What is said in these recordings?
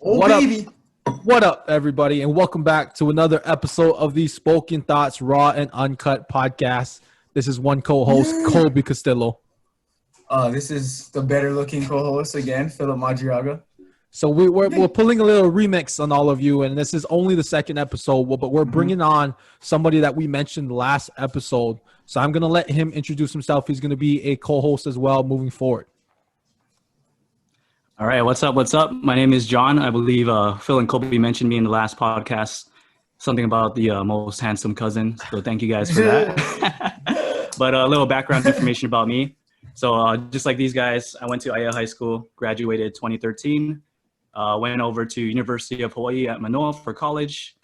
Oh, What baby. up? What up, everybody? And welcome back to another episode of the Spoken Thoughts Raw and Uncut podcast. This is one co-host, Yeah. Kolby Castillo. This is the better looking co-host again, Phillip Madriaga. So we're pulling a little remix on all of you, and this is only the second episode, but we're bringing on somebody that we mentioned last episode. So I'm going to let him introduce himself. He's going to be a co-host as well moving forward. All right, what's up? What's up? My name is John. I believe Phil and Kolby mentioned me in the last podcast, something about the most handsome cousin. So thank you guys for that. But a little background information about me. So just like these guys, I went to Aya High School, graduated 2013, went over to University of Hawaii at Manoa for college.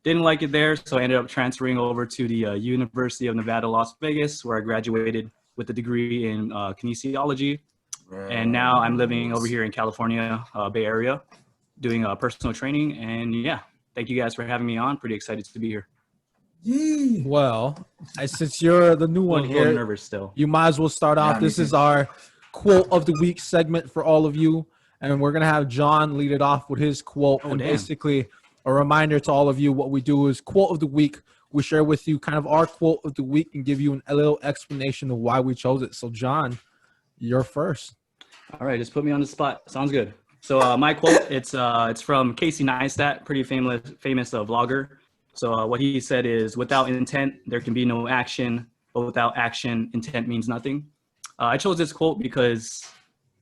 Didn't like it there, so I ended up transferring over to the University of Nevada, Las Vegas, where I graduated with a degree in kinesiology. And now I'm living over here in California, Bay Area, doing personal training. And yeah, thank you guys for having me on. Pretty excited to be here. Well, since you're the new one A little here, nervous still. you might as well start off. This is our quote of the week segment for all of you. And we're going to have John lead it off with his quote. Basically, a reminder to all of you, what we do is quote of the week. We share with you kind of our quote of the week and give you a little explanation of why we chose it. So, John, you're first. All right, just put me on the spot. Sounds good. So my quote, it's from Casey Neistat, pretty famous vlogger. So what he said is, without intent, there can be no action, but without action, intent means nothing. I chose this quote because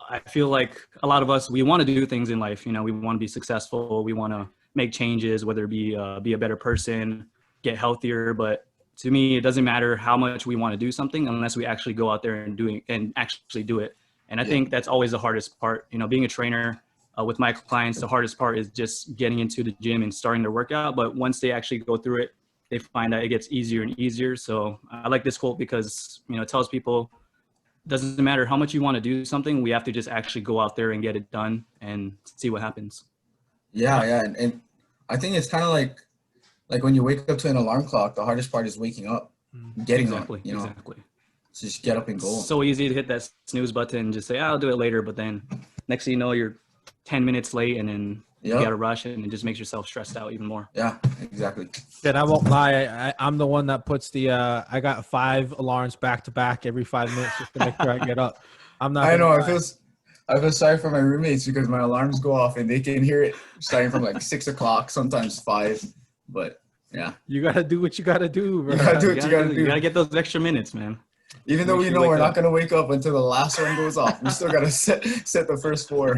I feel like a lot of us, we want to do things in life. You know, we want to be successful. We want to make changes, whether it be a better person, get healthier. But to me, it doesn't matter how much we want to do something unless we actually go out there and actually do it. And I think that's always the hardest part. You know, being a trainer with my clients, the hardest part is just getting into the gym and starting their workout. But once they actually go through it, they find that it gets easier and easier. So I like this quote because, you know, it tells people it doesn't matter how much you want to do something. We have to just actually go out there and get it done and see what happens. Yeah. And I think it's kind of like when you wake up to an alarm clock, the hardest part is waking up, getting up, you know. Exactly. So just get up and go. So easy to hit that snooze button and just say, I'll do it later. But then next thing you know, you're 10 minutes late and then you got to rush and it just makes yourself stressed out even more. Yeah, exactly. And I won't lie. I'm the one that puts I got 5 alarms back to back every 5 minutes just to make sure I get up. I'm not. I know. I feel sorry for my roommates because my alarms go off and they can hear it starting from like 6 o'clock, sometimes 5. But yeah. You got to do what you got to do, bro. You got to do what you got to do. You got to get those extra minutes, man. Even though we know we're not going to wake up until the last one goes off. We still got to set the first 4.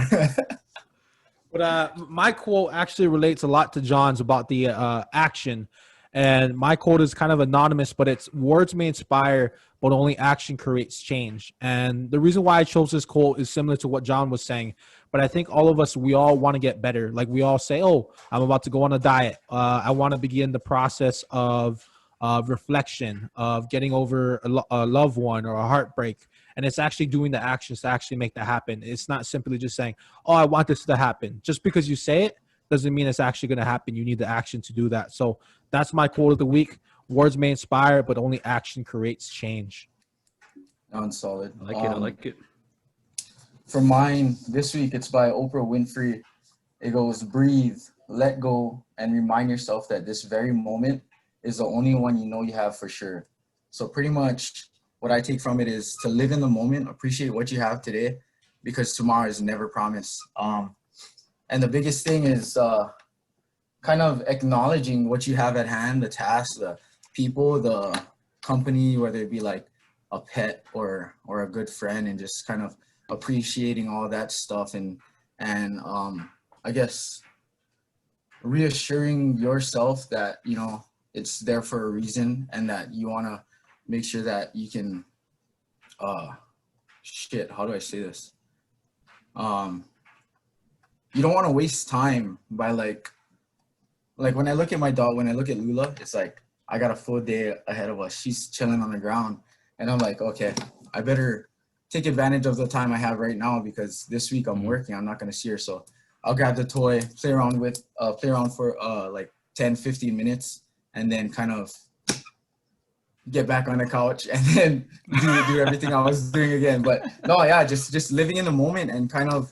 But my quote actually relates a lot to John's about the action. And my quote is kind of anonymous, but it's words may inspire, but only action creates change. And the reason why I chose this quote is similar to what John was saying. But I think all of us, we all want to get better. Like we all say, oh, I'm about to go on a diet. I want to begin the process of reflection, of getting over a loved one or a heartbreak. And it's actually doing the actions to actually make that happen. It's not simply just saying, oh, I want this to happen. Just because you say it doesn't mean it's actually going to happen. You need the action to do that. So that's my quote of the week. Words may inspire, but only action creates change. Sounds solid. I like it. For mine, this week, it's by Oprah Winfrey. It goes, breathe, let go, and remind yourself that this very moment is the only one you know you have for sure. So pretty much what I take from it is to live in the moment, appreciate what you have today, because tomorrow is never promised. And the biggest thing is kind of acknowledging what you have at hand, the tasks, the people, the company, whether it be like a pet or a good friend, and just kind of appreciating all that stuff and I guess reassuring yourself that, you know, it's there for a reason and that you want to make sure that you can, how do I say this? You don't want to waste time by like when I look at my dog, when I look at Lula, it's like, I got a full day ahead of us. She's chilling on the ground and I'm like, okay, I better take advantage of the time I have right now because this week I'm working, I'm not going to see her. So I'll grab the toy, play around for like 10, 15 minutes and then kind of get back on the couch and then do everything I was doing again. But no, yeah, just living in the moment and kind of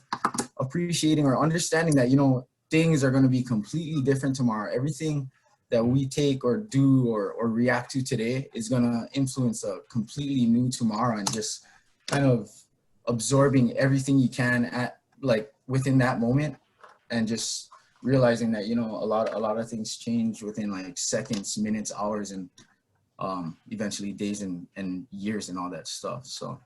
appreciating or understanding that, you know, things are going to be completely different tomorrow. Everything that we take or do or react to today is going to influence a completely new tomorrow, and just kind of absorbing everything you can at like within that moment, and just realizing that, you know, a lot of things change within like seconds, minutes, hours, and eventually days and years and all that stuff. So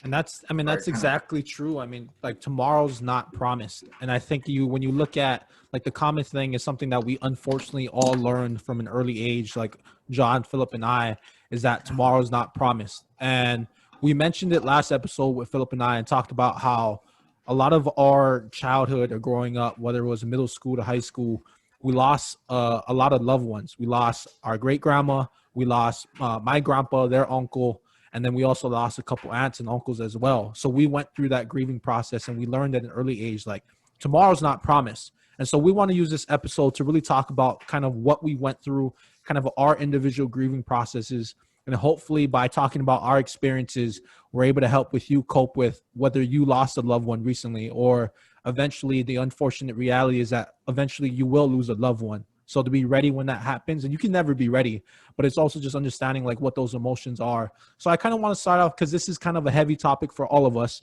And that's, I mean, that's exactly true. I mean, like tomorrow's not promised. And I think when you look at like the common thing is something that we unfortunately all learned from an early age, like John, Phillip, and I, is that tomorrow's not promised. And we mentioned it last episode with Phillip and I, and talked about how a lot of our childhood or growing up, whether it was middle school to high school, we lost a lot of loved ones. We lost our great grandma. We lost my grandpa, their uncle. And then we also lost a couple aunts and uncles as well. So we went through that grieving process, and we learned at an early age, like tomorrow's not promised. And so we want to use this episode to really talk about kind of what we went through, kind of our individual grieving processes. And hopefully by talking about our experiences, we're able to help with you cope with whether you lost a loved one recently, or eventually the unfortunate reality is that eventually you will lose a loved one. So to be ready when that happens, and you can never be ready, but it's also just understanding like what those emotions are. So I kind of want to start off, because this is kind of a heavy topic for all of us.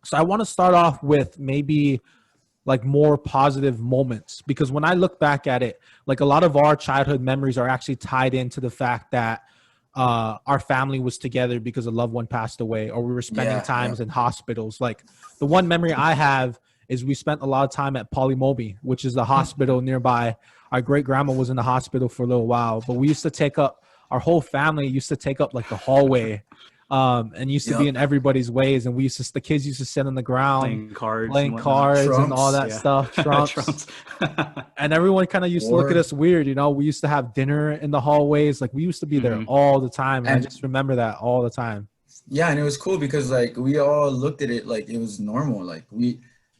So I want to start off with maybe like more positive moments, because when I look back at it, like a lot of our childhood memories are actually tied into the fact that our family was together because a loved one passed away, or we were spending times in hospitals. Like the one memory I have is we spent a lot of time at Polymobi, which is the hospital nearby. Our great grandma was in the hospital for a little while, but we used to take up, our whole family used to take up like the hallway, and used to be in everybody's ways. And the kids used to sit on the ground playing cards and all that stuff, trumps. And everyone kind of used to look at us weird. You know, we used to have dinner in the hallways. Like we used to be there all the time. And I just remember that all the time. Yeah. And it was cool because like we all looked at it like it was normal. Like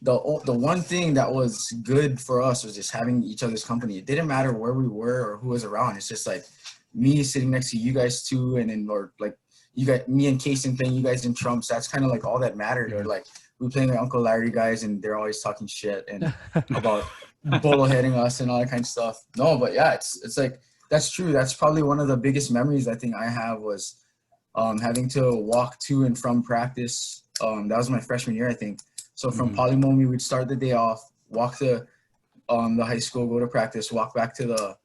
the one thing that was good for us was just having each other's company. It didn't matter where we were or who was around. It's just like me sitting next to you guys too, and then, or like you got me and Kason playing, you guys in trumps. That's kind of like all that mattered. Or like we playing with Uncle Larry guys, and they're always talking shit and about bullheading us and all that kind of stuff. No, but yeah, it's like that's true. That's probably one of the biggest memories I think I have was having to walk to and from practice. That was my freshman year, I think. So from Polymomi, we'd start the day off, walk to the high school, go to practice, walk back to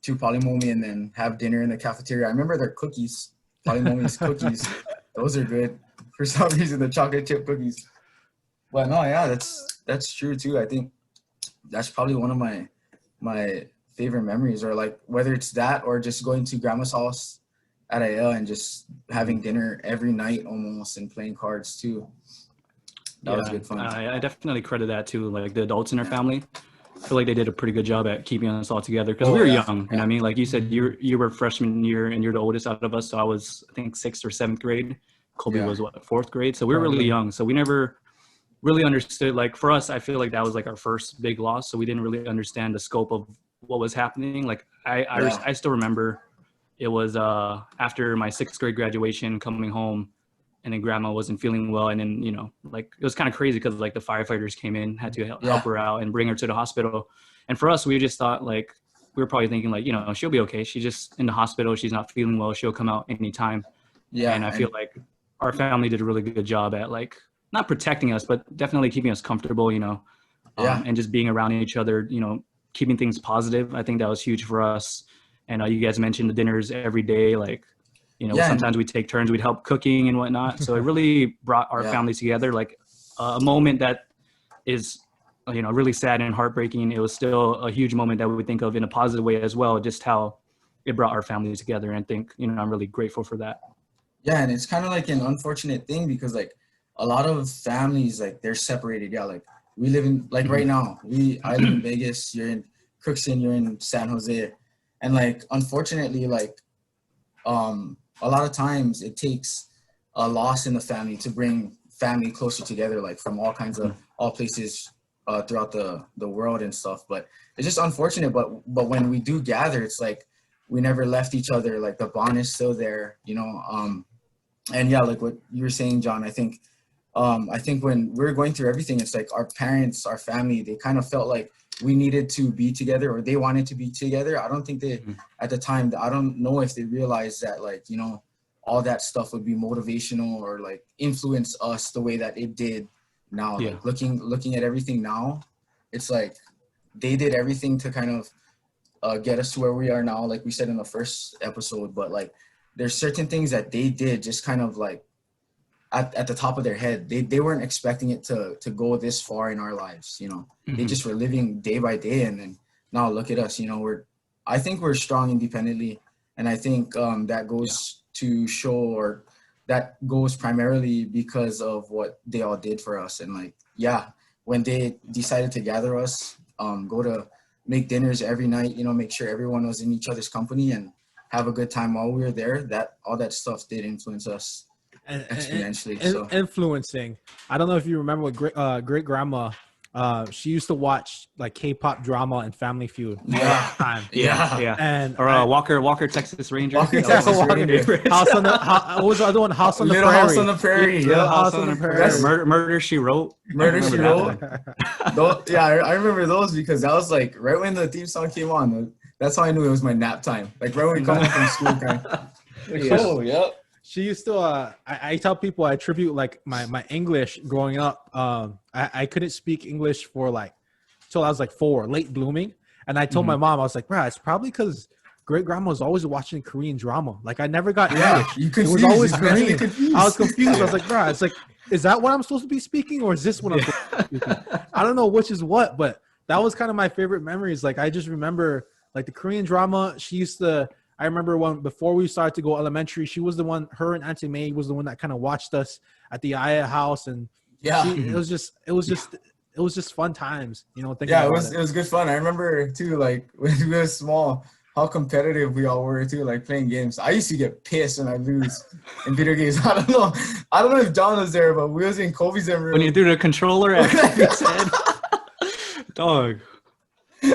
Polymomi, and then have dinner in the cafeteria. I remember their cookies, Polymomi's cookies. Those are good. For some reason, the chocolate chip cookies. But no, yeah, that's true too. I think that's probably one of my favorite memories, or like whether it's that or just going to grandma's house at AL and just having dinner every night almost and playing cards too. That was good fun. I definitely credit that to like the adults in our family. I feel like they did a pretty good job at keeping us all together because we were young. You know what I mean? Like you said, you were freshman year and you're the oldest out of us. So I was, I think, 6th or 7th grade. Kolby was what, 4th grade. So we were really young. So we never really understood. Like for us, I feel like that was like our first big loss. So we didn't really understand the scope of what was happening. Like I still remember it was after my 6th grade graduation, coming home. And then grandma wasn't feeling well. And then, you know, like it was kind of crazy because like the firefighters came in, had to help her out and bring her to the hospital. And for us, we just thought like, we were probably thinking like, you know, she'll be okay. She's just in the hospital. She's not feeling well. She'll come out anytime. Yeah. And I feel like our family did a really good job at like, not protecting us, but definitely keeping us comfortable, you know, and just being around each other, you know, keeping things positive. I think that was huge for us. And you guys mentioned the dinners every day, like, you know, sometimes we'd take turns, we'd help cooking and whatnot. So it really brought our families together, like a moment that is, you know, really sad and heartbreaking. It was still a huge moment that we would think of in a positive way as well, just how it brought our families together. And I think, you know, I'm really grateful for that. Yeah. And it's kind of like an unfortunate thing because like a lot of families, like they're separated. Yeah. Like we live in, like right now, I live in Vegas, you're in Crookston, you're in San Jose. And like, unfortunately, like, a lot of times it takes a loss in the family to bring family closer together, like from all kinds of all places throughout the world and stuff. But it's just unfortunate. But when we do gather, it's like we never left each other. Like the bond is still there, you know. And yeah, like what you were saying, John, I think when we're going through everything, it's like our parents, our family, they kind of felt like we needed to be together or they wanted to be together. I don't think they, at the time, I don't know if they realized that, like, you know, all that stuff would be motivational or like influence us the way that it did now. Yeah. Like looking at everything now, it's like they did everything to kind of get us to where we are now, like we said in the first episode. But like there's certain things that they did just kind of like at the top of their head. They weren't expecting it to go this far in our lives, you know. They just were living day by day, and then now look at us, you know. I think we're strong independently, and I think that goes to show, or that goes primarily because of what they all did for us. And like, yeah, when they decided to gather us, go to make dinners every night, you know, make sure everyone was in each other's company and have a good time while we were there, that all that stuff did influence us exponentially. So Influencing. I don't know if you remember what great grandma, she used to watch like K-pop drama and Family Feud all the time. Yeah. And Walker Texas Ranger. Walker That was Texas my Ranger. favorite. what was the other one? House on the Little Prairie. House on the Prairie. Little Yeah. House on the Prairie. Murder She Wrote. Murder She Wrote. Wrote. Yeah, I remember those because that was like right when the theme song came on. That's how I knew it was my nap time. Like right when we come home from school, kind of. Like, oh, yep. She used to, I tell people, I attribute like my English growing up. I couldn't speak English for like, till I was like 4, late blooming. And I told my mom, I was like, bro, it's probably because great grandma was always watching Korean drama. Like I never got English. It was always Korean. Confused. I was confused. I was like, bro, it's like, is that what I'm supposed to be speaking? Or is this what I'm supposed to be speaking? I don't know which is what, but that was kind of my favorite memories. Like I just remember like the Korean drama. She used to, I remember when before we started to go elementary, she was the one, her and Auntie May was the one that kind of watched us at the Aya house, and it was just fun times, you know. It was good fun. I remember too, like when we were small, how competitive we all were too, like playing games. I used to get pissed when I lose in video games. I don't know if John was there, but we was in Kolby's room. When you threw the controller at his head. Dog.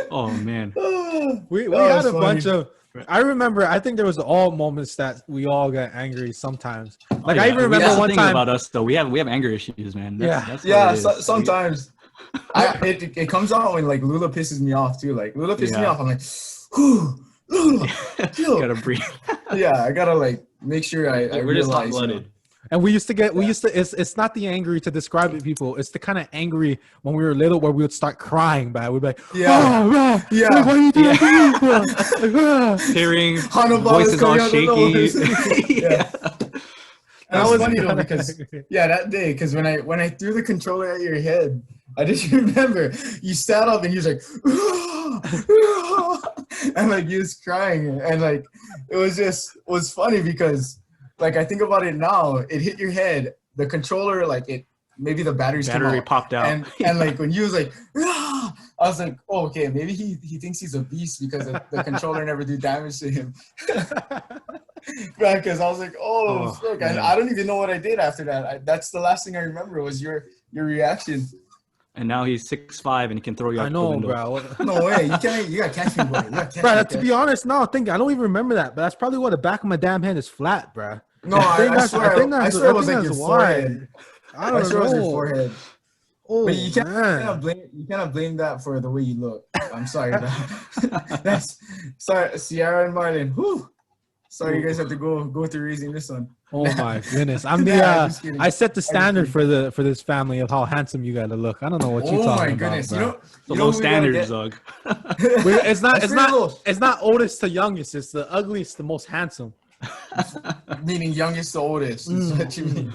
Oh man. We had a bunch of. I remember. I think there was all moments that we all got angry sometimes. Like I even remember one time about us though. We have anger issues, man. That's sometimes. It comes out when like Lula pisses me off too. Like Lula pisses me off. I'm like, whew, Lula, gotta breathe. Yeah, I gotta like make sure I we're just realize. hot-blooded. And it's not the angry to describe it, people. It's the kind of angry when we were little where we would start crying, but we'd be like, like, what are you doing? Hearing voices all shaky. That was funny though because that day, because when I threw the controller at your head, I just remember you sat up and you was like, and like you was crying, and like it was funny because. Like I think about it now, it hit your head. The controller, like maybe the battery popped out, and like when you was like, I was like, oh, okay, maybe he thinks he's a beast because the controller never do damage to him. Because I was like, fuck, I don't even know what I did after that. That's the last thing I remember was your reaction. And now he's 6'5" and he can throw you out the window. Bro. No way. You gotta catch me, boy. Bro, to be honest, now I don't even remember that. But that's probably why the back of my damn hand is flat, bro. No, I swear it was like your forehead. I don't know. It was your forehead. Oh, but you cannot blame that for the way you look. I'm sorry. Sorry, Sierra and Marlon. Whew. Sorry, you guys have to go through raising this one. Oh my goodness! I'm the I set the standard for this family of how handsome you gotta look. I don't know what you're talking about. Oh my goodness! The low standards, Doug. It's not oldest to youngest. It's the ugliest to most handsome. Meaning youngest to oldest. Is what you mean.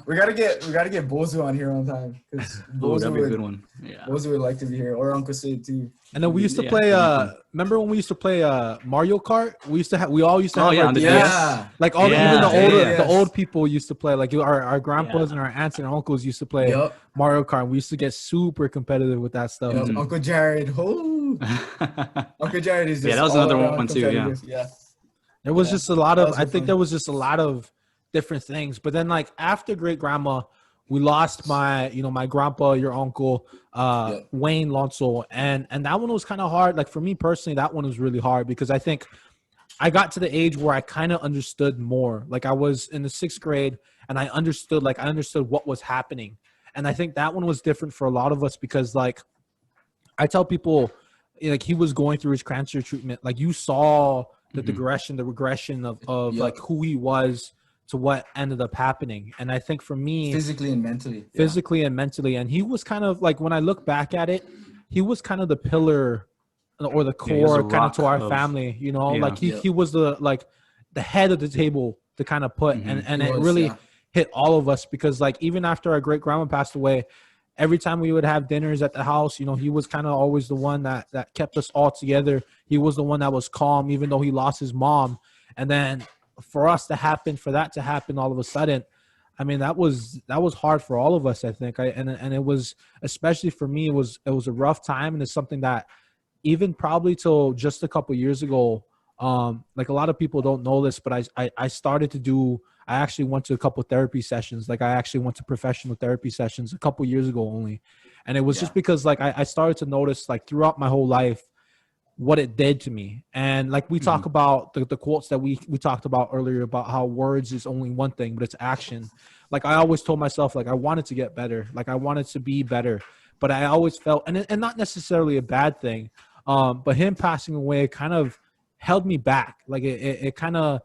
we gotta get Bozu on here on time because that'd be a good one. Yeah, Bozu would like to be here, or Uncle Sid too. And then we used to play. Remember when we used to play Mario Kart? We all used to have. On the DS. Like even the old people used to play. Like our grandpas and our aunts and uncles used to play Mario Kart. We used to get super competitive with that stuff. Uncle Jared, Uncle Jared is just that was another one too. Yeah. There was just a lot of. I think there was just a lot of different things. But then like after great grandma, we lost my grandpa, your uncle, Wayne Lonso. And that one was kind of hard. Like for me personally, that one was really hard because I think I got to the age where I kind of understood more. Like I was in the 6th grade and I understood what was happening. And I think that one was different for a lot of us because like I tell people, like, he was going through his cancer treatment. Like, you saw the regression of Yep. like who he was to what ended up happening. And I think for me, Physically and mentally. Yeah. physically and mentally, and he was kind of like, when I look back at it, he was kind of the pillar or the Yeah, he was a core kind of rock to our of, family, you know, like yeah. he was the, like, the head of the table to kind of put, and He it was, really yeah. hit all of us, because like even after our great grandma passed away, every time we would have dinners at the house, you know, he was kind of always the one that kept us all together. He was the one that was calm, even though he lost his mom. And then for that to happen all of a sudden, I mean, that was hard for all of us, I think. And it was, especially for me, it was a rough time, and it's something that even probably till just a couple years ago, like, a lot of people don't know this, but I started to do, I actually went to a couple therapy sessions. Like, I actually went to professional therapy sessions a couple years ago only. And it was just because, like, I started to notice, like, throughout my whole life, what it did to me. And like, we talk about the quotes that we talked about earlier, about how words is only one thing, but it's action. Like, I always told myself, like, I wanted to get better. Like, I wanted to be better, but I always felt, and not necessarily a bad thing, but him passing away kind of held me back. Like, it kind of,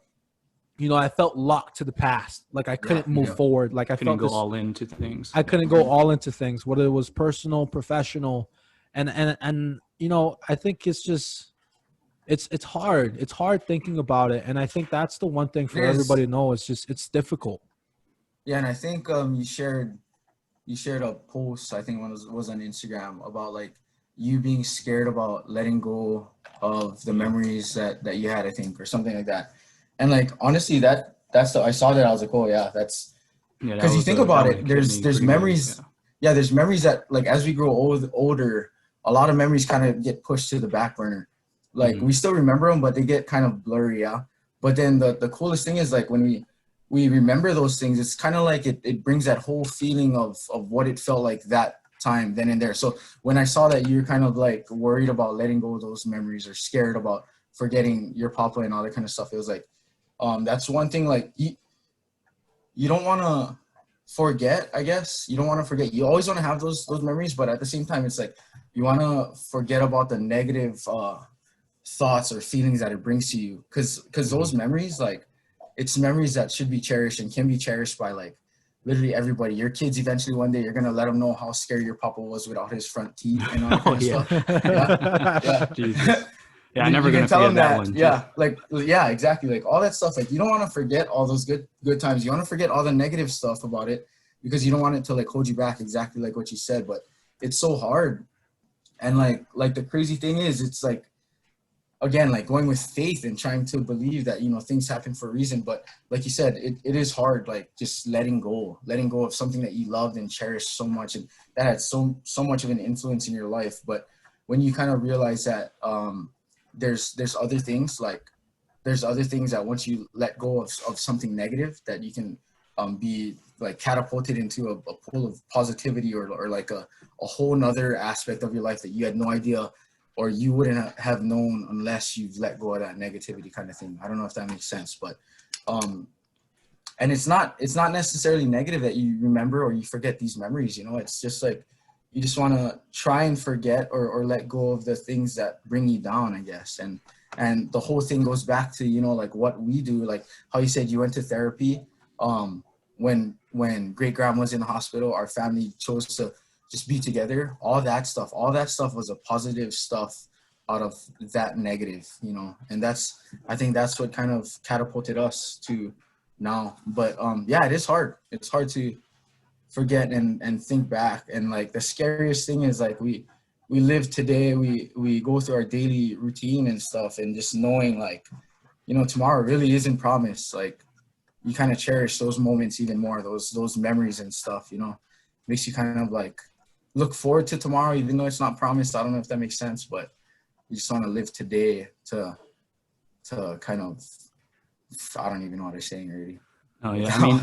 you know, I felt locked to the past. Like, I couldn't move forward. Like, I Couldn't felt go this, all into things. I couldn't go all into things, whether it was personal, professional, and you know, I think it's just, it's hard. It's hard thinking about it, and I think that's the one thing for It is. everybody to know. It's just, it's difficult. Yeah, and I think you shared a post, I think it was on Instagram, about like you being scared about letting go of the memories that you had, I think, or something like that. And like, honestly, that's the, I saw that, I was like, oh yeah, that's, Yeah, because you think about it, there's memories. Yeah. Yeah, there's memories that, like, as we grow older, a lot of memories kind of get pushed to the back burner. Like, we still remember them, but they get kind of blurry. Yeah. But then the coolest thing is, like, when we remember those things, it's kind of like it brings that whole feeling of what it felt like that time then and there. So when I saw that you're kind of like worried about letting go of those memories, or scared about forgetting your papa and all that kind of stuff, it was like, that's one thing. Like, you don't want to forget, I guess. You don't want to forget. You always want to have those memories, but at the same time, it's like you want to forget about the negative thoughts or feelings that it brings to you, because those memories, like, it's memories that should be cherished and can be cherished by, like, literally everybody. Your kids, eventually one day, you're gonna let them know how scary your papa was without his front teeth and all that kind of stuff. Yeah. Jesus. Yeah, I'm You never can gonna tell forget them that that. one. Yeah, like, yeah, exactly. Like, all that stuff. Like, you don't want to forget all those good times. You want to forget all the negative stuff about it, because you don't want it to, like, hold you back. Exactly like what you said. But it's so hard. And like the crazy thing is, it's like, again, like, going with faith and trying to believe that, you know, things happen for a reason. But like you said, it is hard. Like, just letting go of something that you loved and cherished so much, and that had so much of an influence in your life. But when you kind of realize that, there's other things, like, there's other things that once you let go of something negative, that you can be, like, catapulted into a pool of positivity, or like a whole nother aspect of your life that you had no idea, or you wouldn't have known unless you've let go of that negativity, kind of thing. I don't know if that makes sense, but and it's not necessarily negative that you remember or you forget these memories, you know. It's just like, you just want to try and forget, or let go of the things that bring you down, I guess. And the whole thing goes back to, you know, like, what we do, like how you said you went to therapy. When great grandma was in the hospital, our family chose to just be together. All that stuff was a positive stuff out of that negative, you know. And I think that's what kind of catapulted us to now. But yeah, it is hard. It's hard to forget and think back. And, like, the scariest thing is, like, we live today, we go through our daily routine and stuff, and just knowing, like, you know, tomorrow really isn't promised. Like, you kind of cherish those moments even more, those memories and stuff, you know. Makes you kind of, like, look forward to tomorrow, even though it's not promised. I don't know if that makes sense, but you just want to live today to kind of, I don't even know what I'm saying really. Oh yeah, I mean,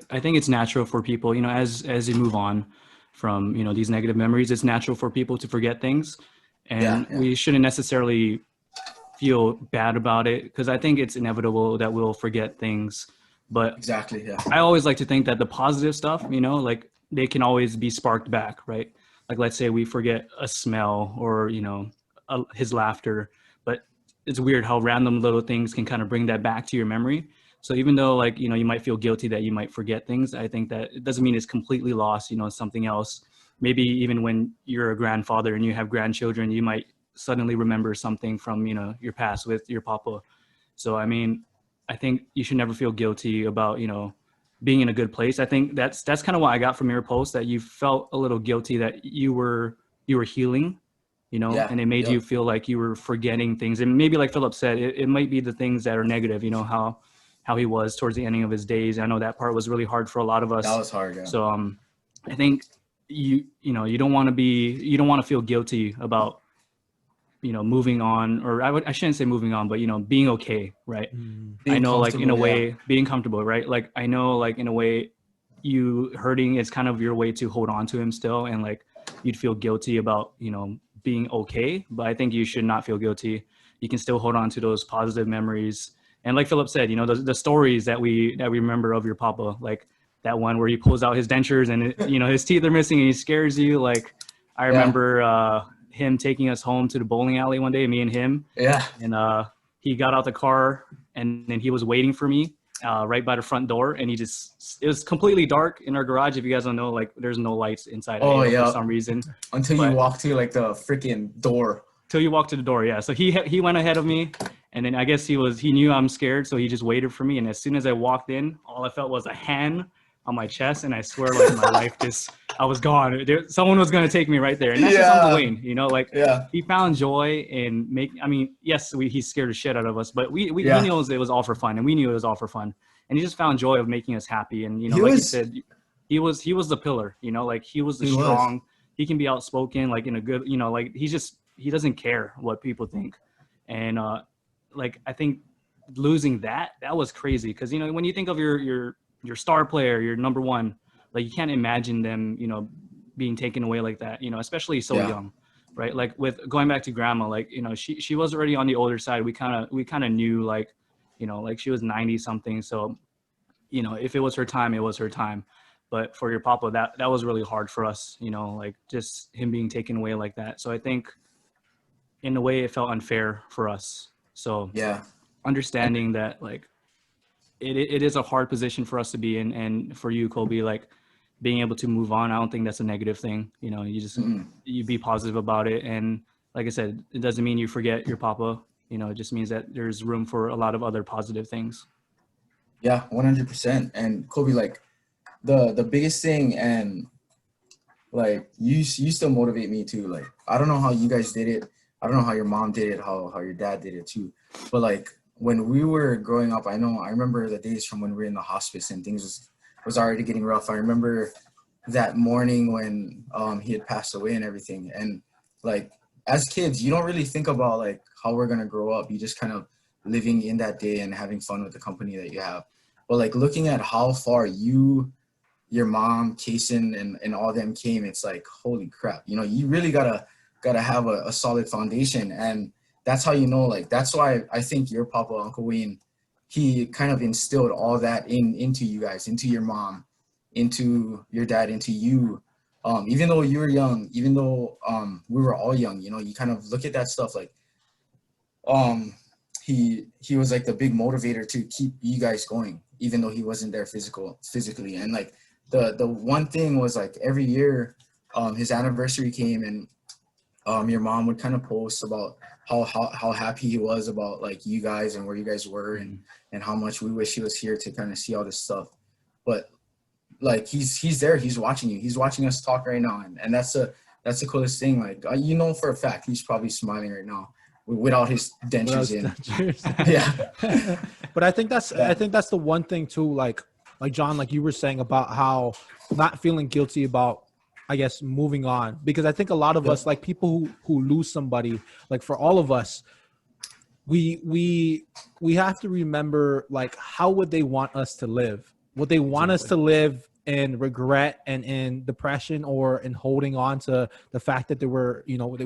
I think it's natural for people, you know, as they move on from, you know, these negative memories, it's natural for people to forget things, and we shouldn't necessarily feel bad about it, because I think it's inevitable that we'll forget things. But Exactly, yeah. I always like to think that the positive stuff, you know, like, they can always be sparked back, right? like, let's say we forget a smell or, you know, his laughter, but it's weird how random little things can kind of bring that back to your memory. So even though, like, you know, you might feel guilty that you might forget things, I think that it doesn't mean it's completely lost, you know, something else. Maybe even when you're a grandfather and you have grandchildren, you might suddenly remember something from, you know, your past with your papa. So, I mean, I think you should never feel guilty about, you know, being in a good place. I think that's kind of what I got from your post, that you felt a little guilty that you were healing, you know, Yeah. and it made you feel like you were forgetting things. And maybe like Phillip said, it might be the things that are negative, you know, how he was towards the ending of his days. I know that part was really hard for a lot of us. That was hard. Yeah. So I think you know, you don't want to feel guilty about, you know, moving on, or I shouldn't say moving on, but, you know, being okay, right? I know, like, in a way, being comfortable, right? Like, I know, like, in a way, you hurting is kind of your way to hold on to him still, and like you'd feel guilty about, you know, being okay, but I think you should not feel guilty. You can still hold on to those positive memories, and like Phillip said, you know, the stories that we remember of your papa, like that one where he pulls out his dentures and you know, his teeth are missing and he scares you. Like, I remember him taking us home to the bowling alley one day, me and him. Yeah. And he got out the car and then he was waiting for me right by the front door. And it was completely dark in our garage. If you guys don't know, like, there's no lights inside for some reason. Until you walk to like the freaking door. Till you walk to the door, yeah. So he went ahead of me, and then I guess he knew I'm scared, so he just waited for me. And as soon as I walked in, all I felt was a hand on my chest, and I swear, like, my life I was gone. Someone was gonna take me right there, and that's just Uncle Wayne, you know. Like, he found joy in I mean, yes, he's scared the shit out of us, but he knows it was all for fun, and we knew it was all for fun, and he just found joy of making us happy. And, you know, like you said, he was the pillar, you know, like he was the strong. He can be outspoken, like, in a good, you know, like he doesn't care what people think, and like, I think losing that was crazy, because, you know, when you think of your star player, your number one, like, you can't imagine them, you know, being taken away like that, you know, especially so young, right? Like, with going back to grandma, like, you know, she was already on the older side. We kind of knew, like, you know, like, she was 90 something, so, you know, if it was her time, it was her time. But for your papa, that was really hard for us, you know, like, just him being taken away like that. So I think in a way it felt unfair for us. So understanding that, like, it is a hard position for us to be in, and for you, Kolby, like, being able to move on, I don't think that's a negative thing. You know, you just you be positive about it, and like I said, it doesn't mean you forget your papa. You know, it just means that there's room for a lot of other positive things. Yeah, 100%. And Kolby, like, the biggest thing, and like, you still motivate me too. Like, I don't know how you guys did it. I don't know how your mom did it, how your dad did it too. But like, when we were growing up, I remember the days from when we were in the hospice and things was already getting rough. I remember that morning when he had passed away and everything. And like, as kids, you don't really think about like how we're gonna grow up. You just kind of living in that day and having fun with the company that you have. But like, looking at how far your mom, Kason, and all them came, it's like, holy crap. You know, you really gotta have a solid foundation. And that's how, you know, like, that's why I think your papa, Uncle Wayne, he kind of instilled all that into you guys, into your mom, into your dad, into you. Even though you were young, even though we were all young, you know, you kind of look at that stuff like, he was like the big motivator to keep you guys going, even though he wasn't there physically. And like, the one thing was, like, every year his anniversary came, and your mom would kind of post about how happy he was about, like, you guys and where you guys were, and how much we wish he was here to kind of see all this stuff. But like, he's there, he's watching you, he's watching us talk right now, and that's the coolest thing. Like, you know, for a fact he's probably smiling right now without his dentures in. Yeah. But I think that's the one thing too, like John, like you were saying about how not feeling guilty about, I guess, moving on, because I think a lot of us, like, people who lose somebody, like, for all of us, we have to remember, like, how would they want us to live? Would they want us to live in regret and in depression, or in holding on to the fact that that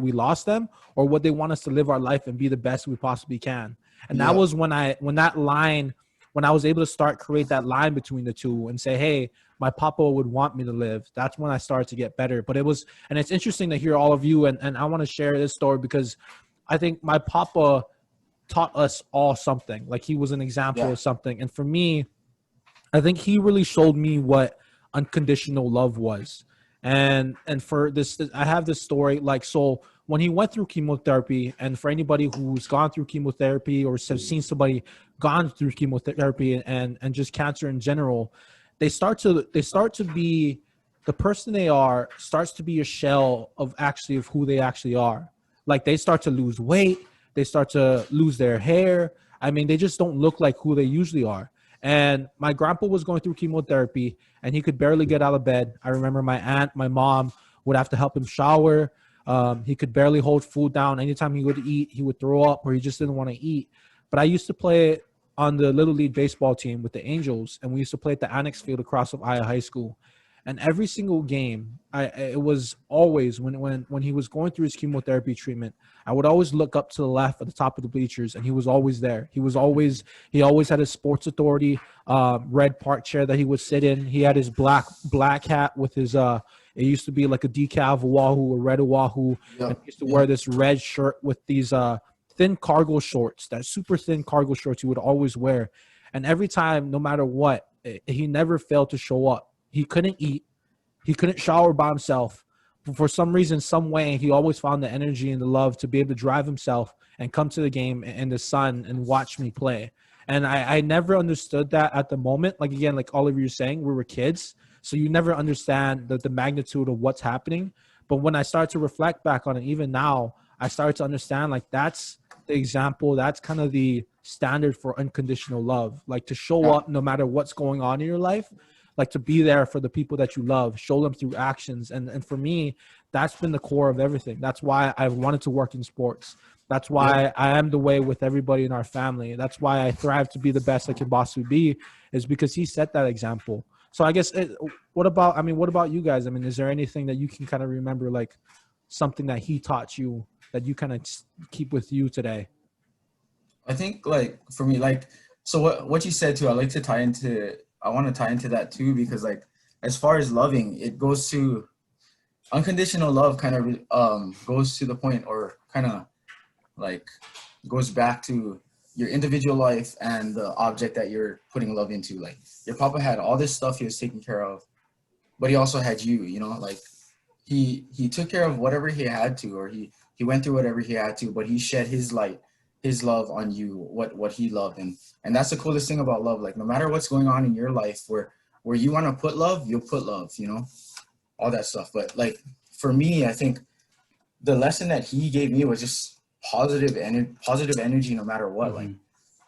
we lost them, or would they want us to live our life and be the best we possibly can? And that was when I was able to start create that line between the two and say, hey, my papa would want me to live. That's when I started to get better. But it's interesting to hear all of you. And I want to share this story because I think my papa taught us all something. Like he was an example Yeah. of something. And for me, I think he really showed me what unconditional love was. And for this, I have this story. Like, so when he went through chemotherapy, and for anybody who's gone through chemotherapy or has seen somebody gone through chemotherapy and just cancer in general, they start to be the person they are starts to be a shell of who they actually are. Like they start to lose weight, they start to lose their hair. I mean, they just don't look like who they usually are. And my grandpa was going through chemotherapy and he could barely get out of bed. I remember my aunt, my mom would have to help him shower. He could barely hold food down. Anytime he would eat, he would throw up or he just didn't want to eat. But I used to play on the Little League baseball team with the Angels, and we used to play at the Annex Field across from Aya High School. And every single game, it was always when he was going through his chemotherapy treatment, I would always look up to the left at the top of the bleachers, and he was always there. He always had his Sports Authority red park chair that he would sit in. He had his black hat with his it used to be like a decal Oahu, a red Oahu, and he used to wear this red shirt with these thin cargo shorts, that super thin cargo shorts he would always wear. And every time, no matter what, he never failed to show up. He couldn't eat. He couldn't shower by himself. But for some reason, some way, he always found the energy and the love to be able to drive himself and come to the game in the sun and watch me play. And I never understood that at the moment. Like, again, like all of you are saying, we were kids. So you never understand the magnitude of what's happening. But when I started to reflect back on it, even now, I started to understand, like, that's the example. That's kind of the standard for unconditional love. Like, to show up no matter what's going on in your life, like to be there for the people that you love, show them through actions. And for me, that's been the core of everything. That's why I've wanted to work in sports. That's why I am the way with everybody in our family. That's why I thrive to be the best I can possibly be, is because he set that example. So I guess what about you guys? I mean, is there anything that you can kind of remember, like something that he taught you that you kind of keep with you today? I think, like, for me, like, so what you said too, I want to tie into that too, because, like, as far as loving, it goes to unconditional love kind of goes to the point, or kind of like goes back to your individual life and the object that you're putting love into. Like, your papa had all this stuff he was taking care of, but he also had you, like he took care of whatever he had to, or he went through whatever he had to, but he shed his light, his love on you, what he loved. And that's the coolest thing about love. Like, no matter what's going on in your life, where you want to put love, you'll put love, all that stuff. But, like, for me, I think the lesson that he gave me was just positive energy, no matter what. Like,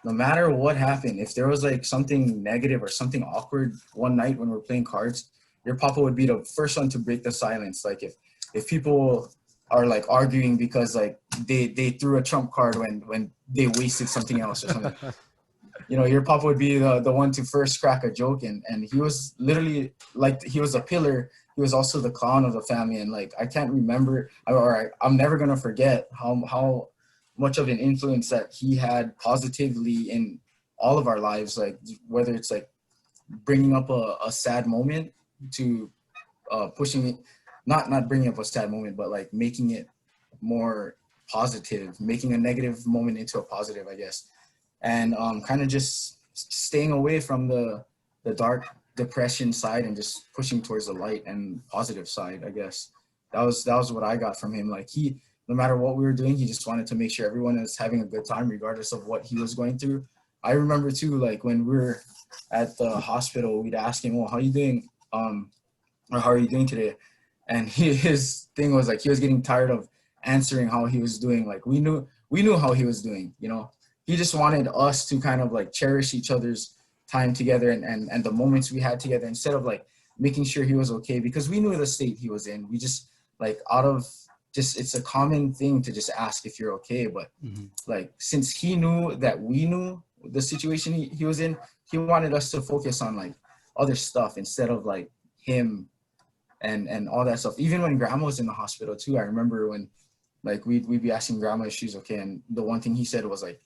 no matter what happened, if there was like something negative or something awkward one night when we're playing cards, your papa would be the first one to break the silence. Like, if people are like arguing because like they threw a trump card when they wasted something else or something, your papa would be the one to first crack a joke. And he was literally, like, he was a pillar. He was also the clown of the family. And, like, I can't remember, I'm never going to forget how much of an influence that he had positively in all of our lives. Like, whether it's like bringing up a sad moment to pushing it, not bringing up a sad moment, but like making it more positive, making a negative moment into a positive, I guess. And kind of just staying away from the dark depression side and just pushing towards the light and positive side, I guess. That was what I got from him. Like, no matter what we were doing, he just wanted to make sure everyone is having a good time, regardless of what he was going through. I remember too, like, when we were at the hospital, we'd ask him, well, how are you doing? Or how are you doing today? And his thing was like, he was getting tired of answering how he was doing. Like, we knew how he was doing, He just wanted us to kind of like cherish each other's time together and the moments we had together, instead of like making sure he was okay, because we knew the state he was in. We just, like, it's a common thing to just ask if you're okay. But like, since he knew that we knew the situation he was in, he wanted us to focus on like other stuff instead of like him and all that stuff. Even when grandma was in the hospital too, I remember when, like, we'd be asking grandma if she's okay, and the one thing he said was like,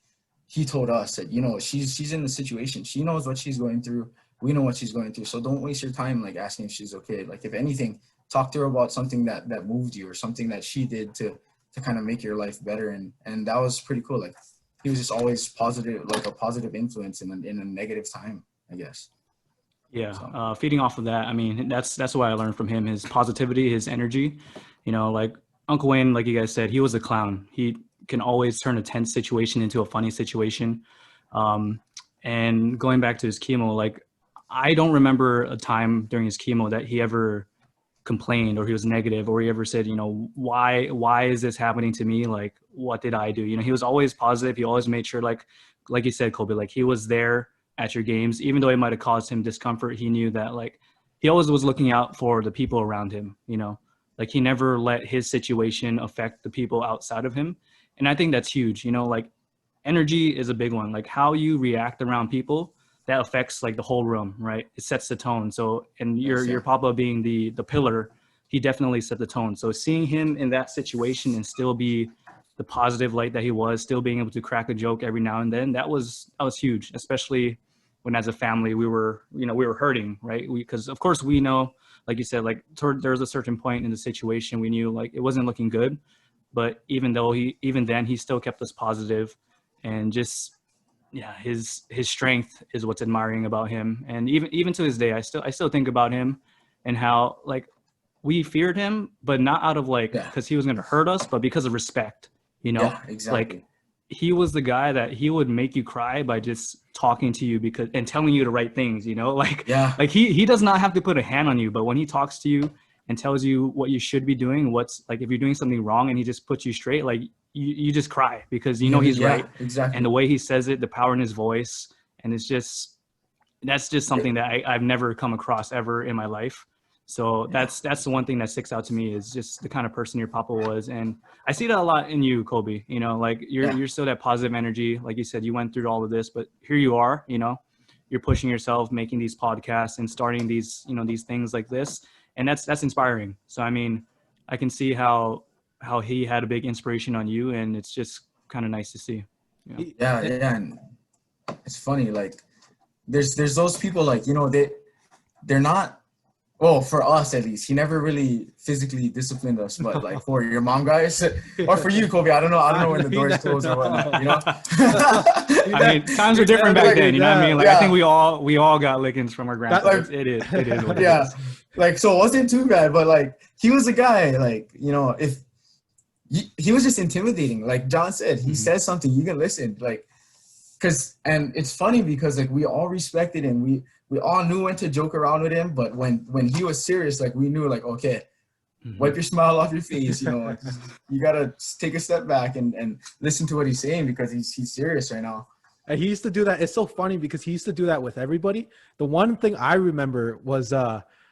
he told us that, she's in the situation, she knows what she's going through, we know what she's going through. So don't waste your time like asking if she's okay. Like if anything, talk to her about something that moved you or something that she did to kind of make your life better. And that was pretty cool. Like he was just always positive, like a positive influence in a negative time, I guess. Yeah, So. feeding off of that, I mean, that's what I learned from him, his positivity, his energy. You know, like Uncle Wayne, like you guys said, he was a clown. He can always turn a tense situation into a funny situation. And going back to his chemo, like I don't remember a time during his chemo that he ever complained or he was negative or he ever said, you know, why is this happening to me? Like, what did I do? You know, he was always positive. He always made sure, like you said, Kolby, like he was there at your games, even though it might have caused him discomfort. He knew that like he always was looking out for the people around him, you know, like he never let his situation affect the people outside of him. And I think that's huge, you know, like energy is a big one, like how you react around people that affects like the whole room, right? It sets the tone. So, and your papa being the pillar, he definitely set the tone. So seeing him in that situation and still be the positive light that he was, still being able to crack a joke every now and then, that was huge, especially when as a family we were hurting, right? Because of course we know, like you said, like there was a certain point in the situation we knew like it wasn't looking good, but even then he still kept us positive, and just his strength is what's admiring about him. And even to this day, I still think about him and how like we feared him, but not out of like because he was going to hurt us, but because of respect, you know. Yeah, exactly. Like he was the guy that he would make you cry by just talking to you and telling you the right things, you know. Like like he does not have to put a hand on you, but when he talks to you and tells you what you should be doing, what's like if you're doing something wrong, and he just puts you straight, like you just cry because you know he's right. Exactly. And the way he says it, the power in his voice, and that's just something that I've never come across ever in my life. So that's the one thing that sticks out to me, is just the kind of person your papa was. And I see that a lot in you, Kolby, you know, like you're still that positive energy. Like you said, you went through all of this, but here you are, you know, you're pushing yourself, making these podcasts and starting these, you know, these things like this. And that's inspiring. So, I mean, I can see how he had a big inspiration on you, and it's just kind of nice to see. Yeah. And it's funny, like there's those people, like, you know, they're not, well, for us at least, he never really physically disciplined us, but like for your mom guys or for you, Kolby, I don't know when the doors close or whatnot, you know. I mean, times were different back then, you know what I mean? Like I think we all got lickings from our grandparents. It is what it is. Like, so it wasn't too bad, but like he was a guy, like, you know, if he was just intimidating. Like John said, he says something, you can listen, like, and it's funny because like we all respected him, we all knew when to joke around with him, but when he was serious, like we knew, like, okay, wipe your smile off your face, you know, you gotta take a step back and listen to what he's saying because he's serious right now. And he used to do that. It's so funny because he used to do that with everybody. The one thing I remember was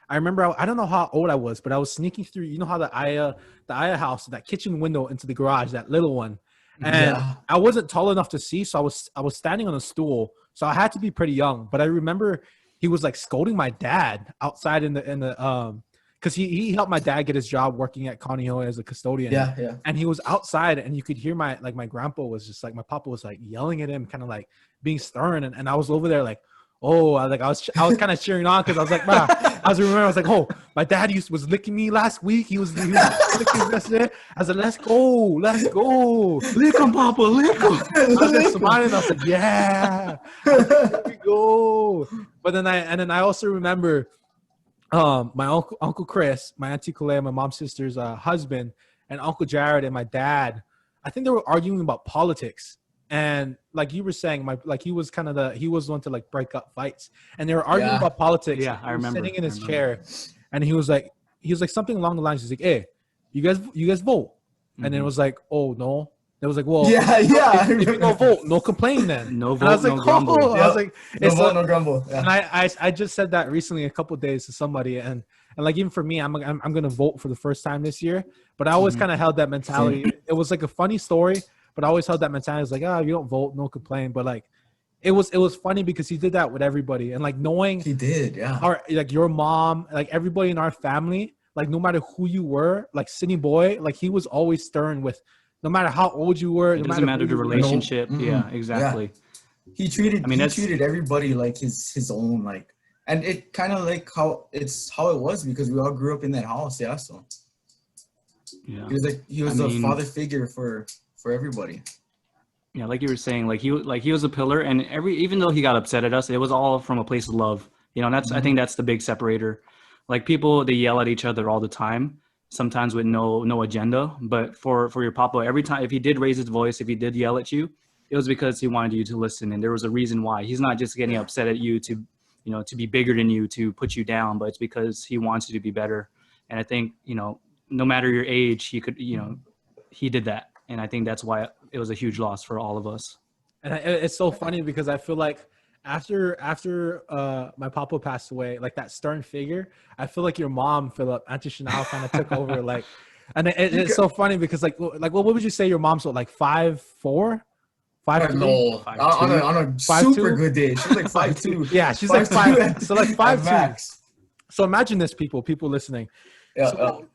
I don't know how old I was, but I was sneaking through, you know how the Aya house, that kitchen window into the garage, that little one. And I wasn't tall enough to see, so I was standing on a stool, so I had to be pretty young. But I remember he was like scolding my dad outside in the because he helped my dad get his job working at Coney Hill as a custodian. Yeah. And he was outside, and you could hear my grandpa was just like, my papa was like yelling at him, kind of like being stern, and I was over there like, oh, I was kind of cheering on because I was like, man, I was like, oh, my dad was licking me last week. He was licking me yesterday. I said, let's go, lick him, Papa, lick him. I was just smiling. I was like, yeah, here we go. But then I also remember my uncle Chris, my auntie Kalea, my mom's sister's husband, and Uncle Jared and my dad. I think they were arguing about politics. And like you were saying, he was the one to like break up fights, and they were arguing about politics. Yeah, I remember. Sitting in his chair, and he was like something along the lines. He's like, "Hey, you guys vote," and then it was like, "Oh no." It was like, "Well, if you don't vote, no complain then." No vote, and I was like, no grumble. Oh. I was like, no vote, no grumble. Yeah. And I just said that recently a couple of days to somebody, and like even for me, I'm gonna vote for the first time this year, but I always kind of held that mentality. It was like a funny story. But I always held that mentality. It's like, you don't vote, no complain. But like, it was funny because he did that with everybody, and like knowing he did, like your mom, like everybody in our family, like no matter who you were, like City Boy, like he was always stern with, no matter how old you were. It doesn't matter the relationship. Yeah, exactly. Yeah. He treated everybody like his own, like And it kind of like how it was because we all grew up in that house. Yeah. So Yeah. he was I a mean, father figure for everybody. yeah, like you were saying, like he was a pillar, and even though he got upset at us, it was all from a place of love. You know, and I think that's the big separator. Like people, they yell at each other all the time, sometimes with no agenda. But for your papa, every time if he did raise his voice, if he did yell at you, it was because he wanted you to listen, and there was a reason why. He's not just getting upset at you to, to be bigger than you, to put you down, but it's because he wants you to be better. And I think, no matter your age, he could, he did that, and I think that's why it was a huge loss for all of us. And it's so funny because I feel like after my papa passed away, like that stern figure, I feel like your mom, Phillip, Auntie Chanel, kind of took over. Like, and it's so funny because like what would you say your mom's like 5'4", 5'3"? No, 5'2". on a 5'2"? super good day, she's like 5'2". Yeah, she's like 5. So like 5'2". Max. So imagine this, people listening. Yeah, So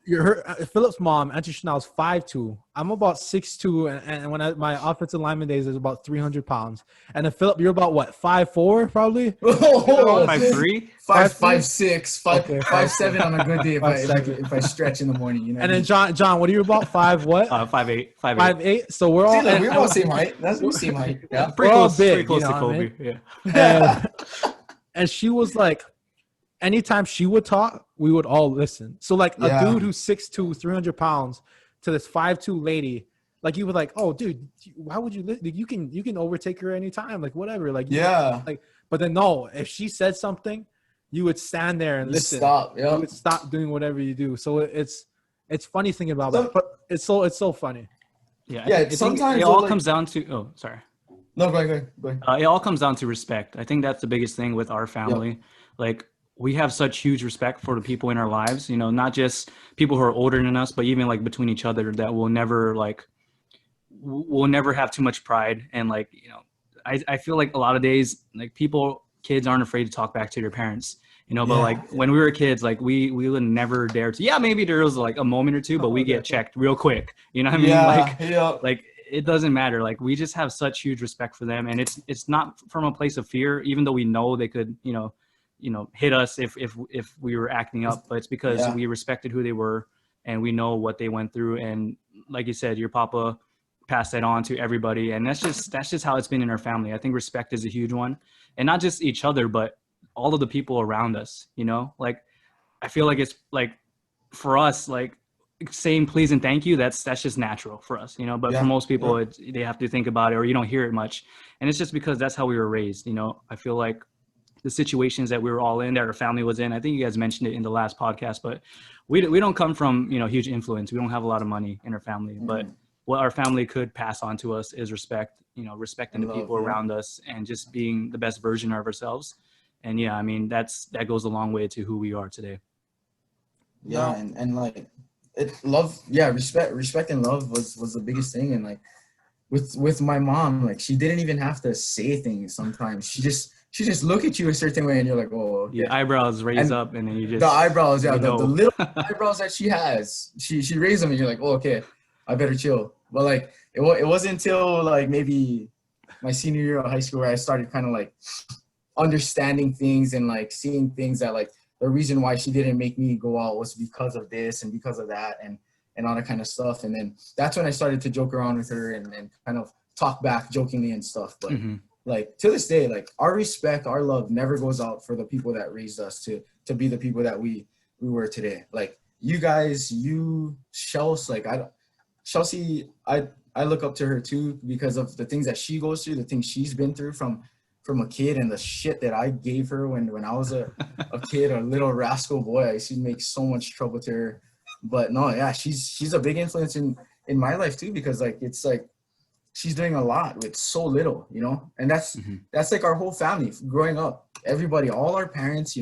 Philip's mom, Auntie Chanel's 5'2". I'm about 6'2", and when my offensive lineman days is about 300 pounds. And then Philip, you're about what, 5'4", probably? 5'3"? 5'6", Okay, 5'7" on a good day if I stretch in the morning. You know. And then John, what are you about? 5 what? 5'8". 5'8". So we're all We're all same height. That's the same height. Yeah. Pretty We're all close, big, pretty close you to know what I Kolby. mean? Yeah. And she was like, anytime she would talk, we would all listen. So like a dude who's 6'2", 300 pounds to this 5'2" lady, like you were like, oh dude, why would you listen? You can overtake her anytime, like whatever. Like but then no, if she said something, you would stand there and listen. Stop. Yeah. You would stop doing whatever you do. So it's funny thinking about that. But it's so funny. Yeah. Yeah. I think Sometimes it all comes down to. Oh, sorry. No, go ahead. It all comes down to respect. I think that's the biggest thing with our family. Yep. Like we have such huge respect for the people in our lives, not just people who are older than us, but even like between each other, that we'll never have too much pride. And I feel like a lot of days, like kids aren't afraid to talk back to their parents, but like when we were kids, like we would never dare to, maybe there was like a moment or two, but we get checked real quick. You know what I mean? Like it doesn't matter. Like we just have such huge respect for them. And it's not from a place of fear, even though we know they could, hit us if we were acting up, but it's because we respected who they were and we know what they went through. And like you said, your papa passed that on to everybody. And that's just how it's been in our family. I think respect is a huge one, and not just each other, but all of the people around us, like I feel like it's like for us, like saying please and thank you, that's just natural for us, but for most people, they have to think about it, or you don't hear it much. And it's just because that's how we were raised. I feel like the situations that we were all in, that our family was in, I think you guys mentioned it in the last podcast, but we don't come from, huge influence. We don't have a lot of money in our family, but what our family could pass on to us is respect, respecting the people around us and just being the best version of ourselves. And I mean, that goes a long way to who we are today. Yeah. And like respect and love was the biggest thing. And like with my mom, like she didn't even have to say things sometimes. She just look at you a certain way and you're like, oh, okay. Your eyebrows raise up and then you just... The eyebrows, the little eyebrows that she has, she raised them and you're like, oh, okay, I better chill. But like, it wasn't until like maybe my senior year of high school where I started kind of like understanding things and like seeing things that like the reason why she didn't make me go out was because of this and because of that and all that kind of stuff. And then that's when I started to joke around with her and kind of talk back jokingly and stuff. But like to this day, like our respect, our love never goes out for the people that raised us to be the people that we were today. Like you guys, Chelsea, I look up to her too because of the things that she goes through, the things she's been through from a kid, and the shit that I gave her when I was a kid, a little rascal boy. I used to make so much trouble to her. But no, yeah, she's a big influence in my life too, because like it's like she's doing a lot with so little, and that's like our whole family growing up. Everybody, all our parents,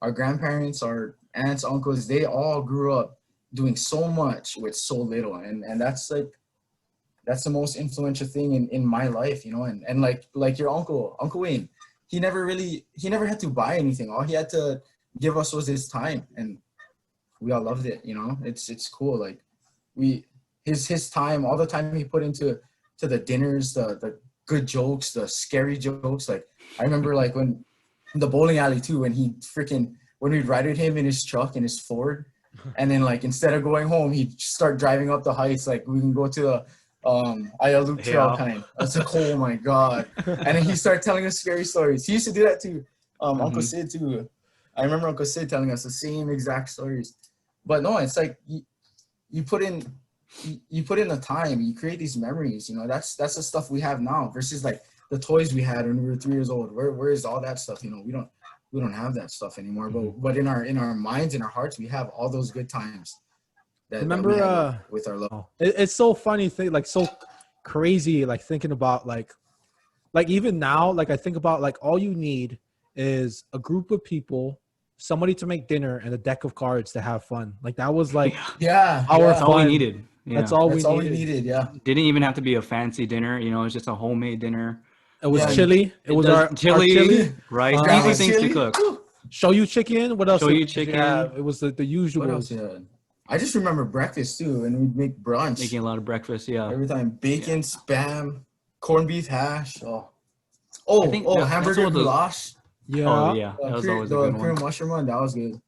our grandparents, our aunts, uncles, they all grew up doing so much with so little, and that's the most influential thing in my life, and like your Uncle Wayne, he never had to buy anything. All he had to give us was his time, and we all loved it. It's cool. Like his time, all the time he put into the dinners, the good jokes, the scary jokes. Like I remember like when the bowling alley too, when we'd ride with him in his truck, in his Ford, and then like instead of going home, he'd start driving up the heights. Like we can go to the Ayalup Trail Yeah. kind. That's like, oh my god. And then he started telling us scary stories. He used to do that too. Uncle Sid too. I remember Uncle Sid telling us the same exact stories. But no, it's like you put in the time, you create these memories, you know. That's the stuff we have now versus like the toys we had when we were 3 years old. Where is all that stuff? You know, we don't have that stuff anymore. But in our minds, in our hearts, we have all those good times that Remember, we had with our love. it's so funny thing, like so crazy, like thinking about like even now, like I think about like all you need is a group of people, somebody to make dinner, and a deck of cards to have fun. Like that was like Yeah, our That's all we fun. needed. Yeah. That's all that's we all needed. we needed. Yeah, Didn't even have to be a fancy dinner. You know, it's just a homemade dinner. It was Yeah. chili. It was does our chili, chili. right? Grandma's Easy things chili. to cook. Woo. Shoyu chicken. What else? Shoyu did you chicken. have? It was the What else? usuals. Yeah, I just remember breakfast too, and we'd make brunch Making a lot of breakfast. Yeah. every time. Bacon, spam, corned beef hash. I think that's hamburger what those- goulash. Yeah. Oh yeah, that was always a good The cream one. mushroom one, that was good.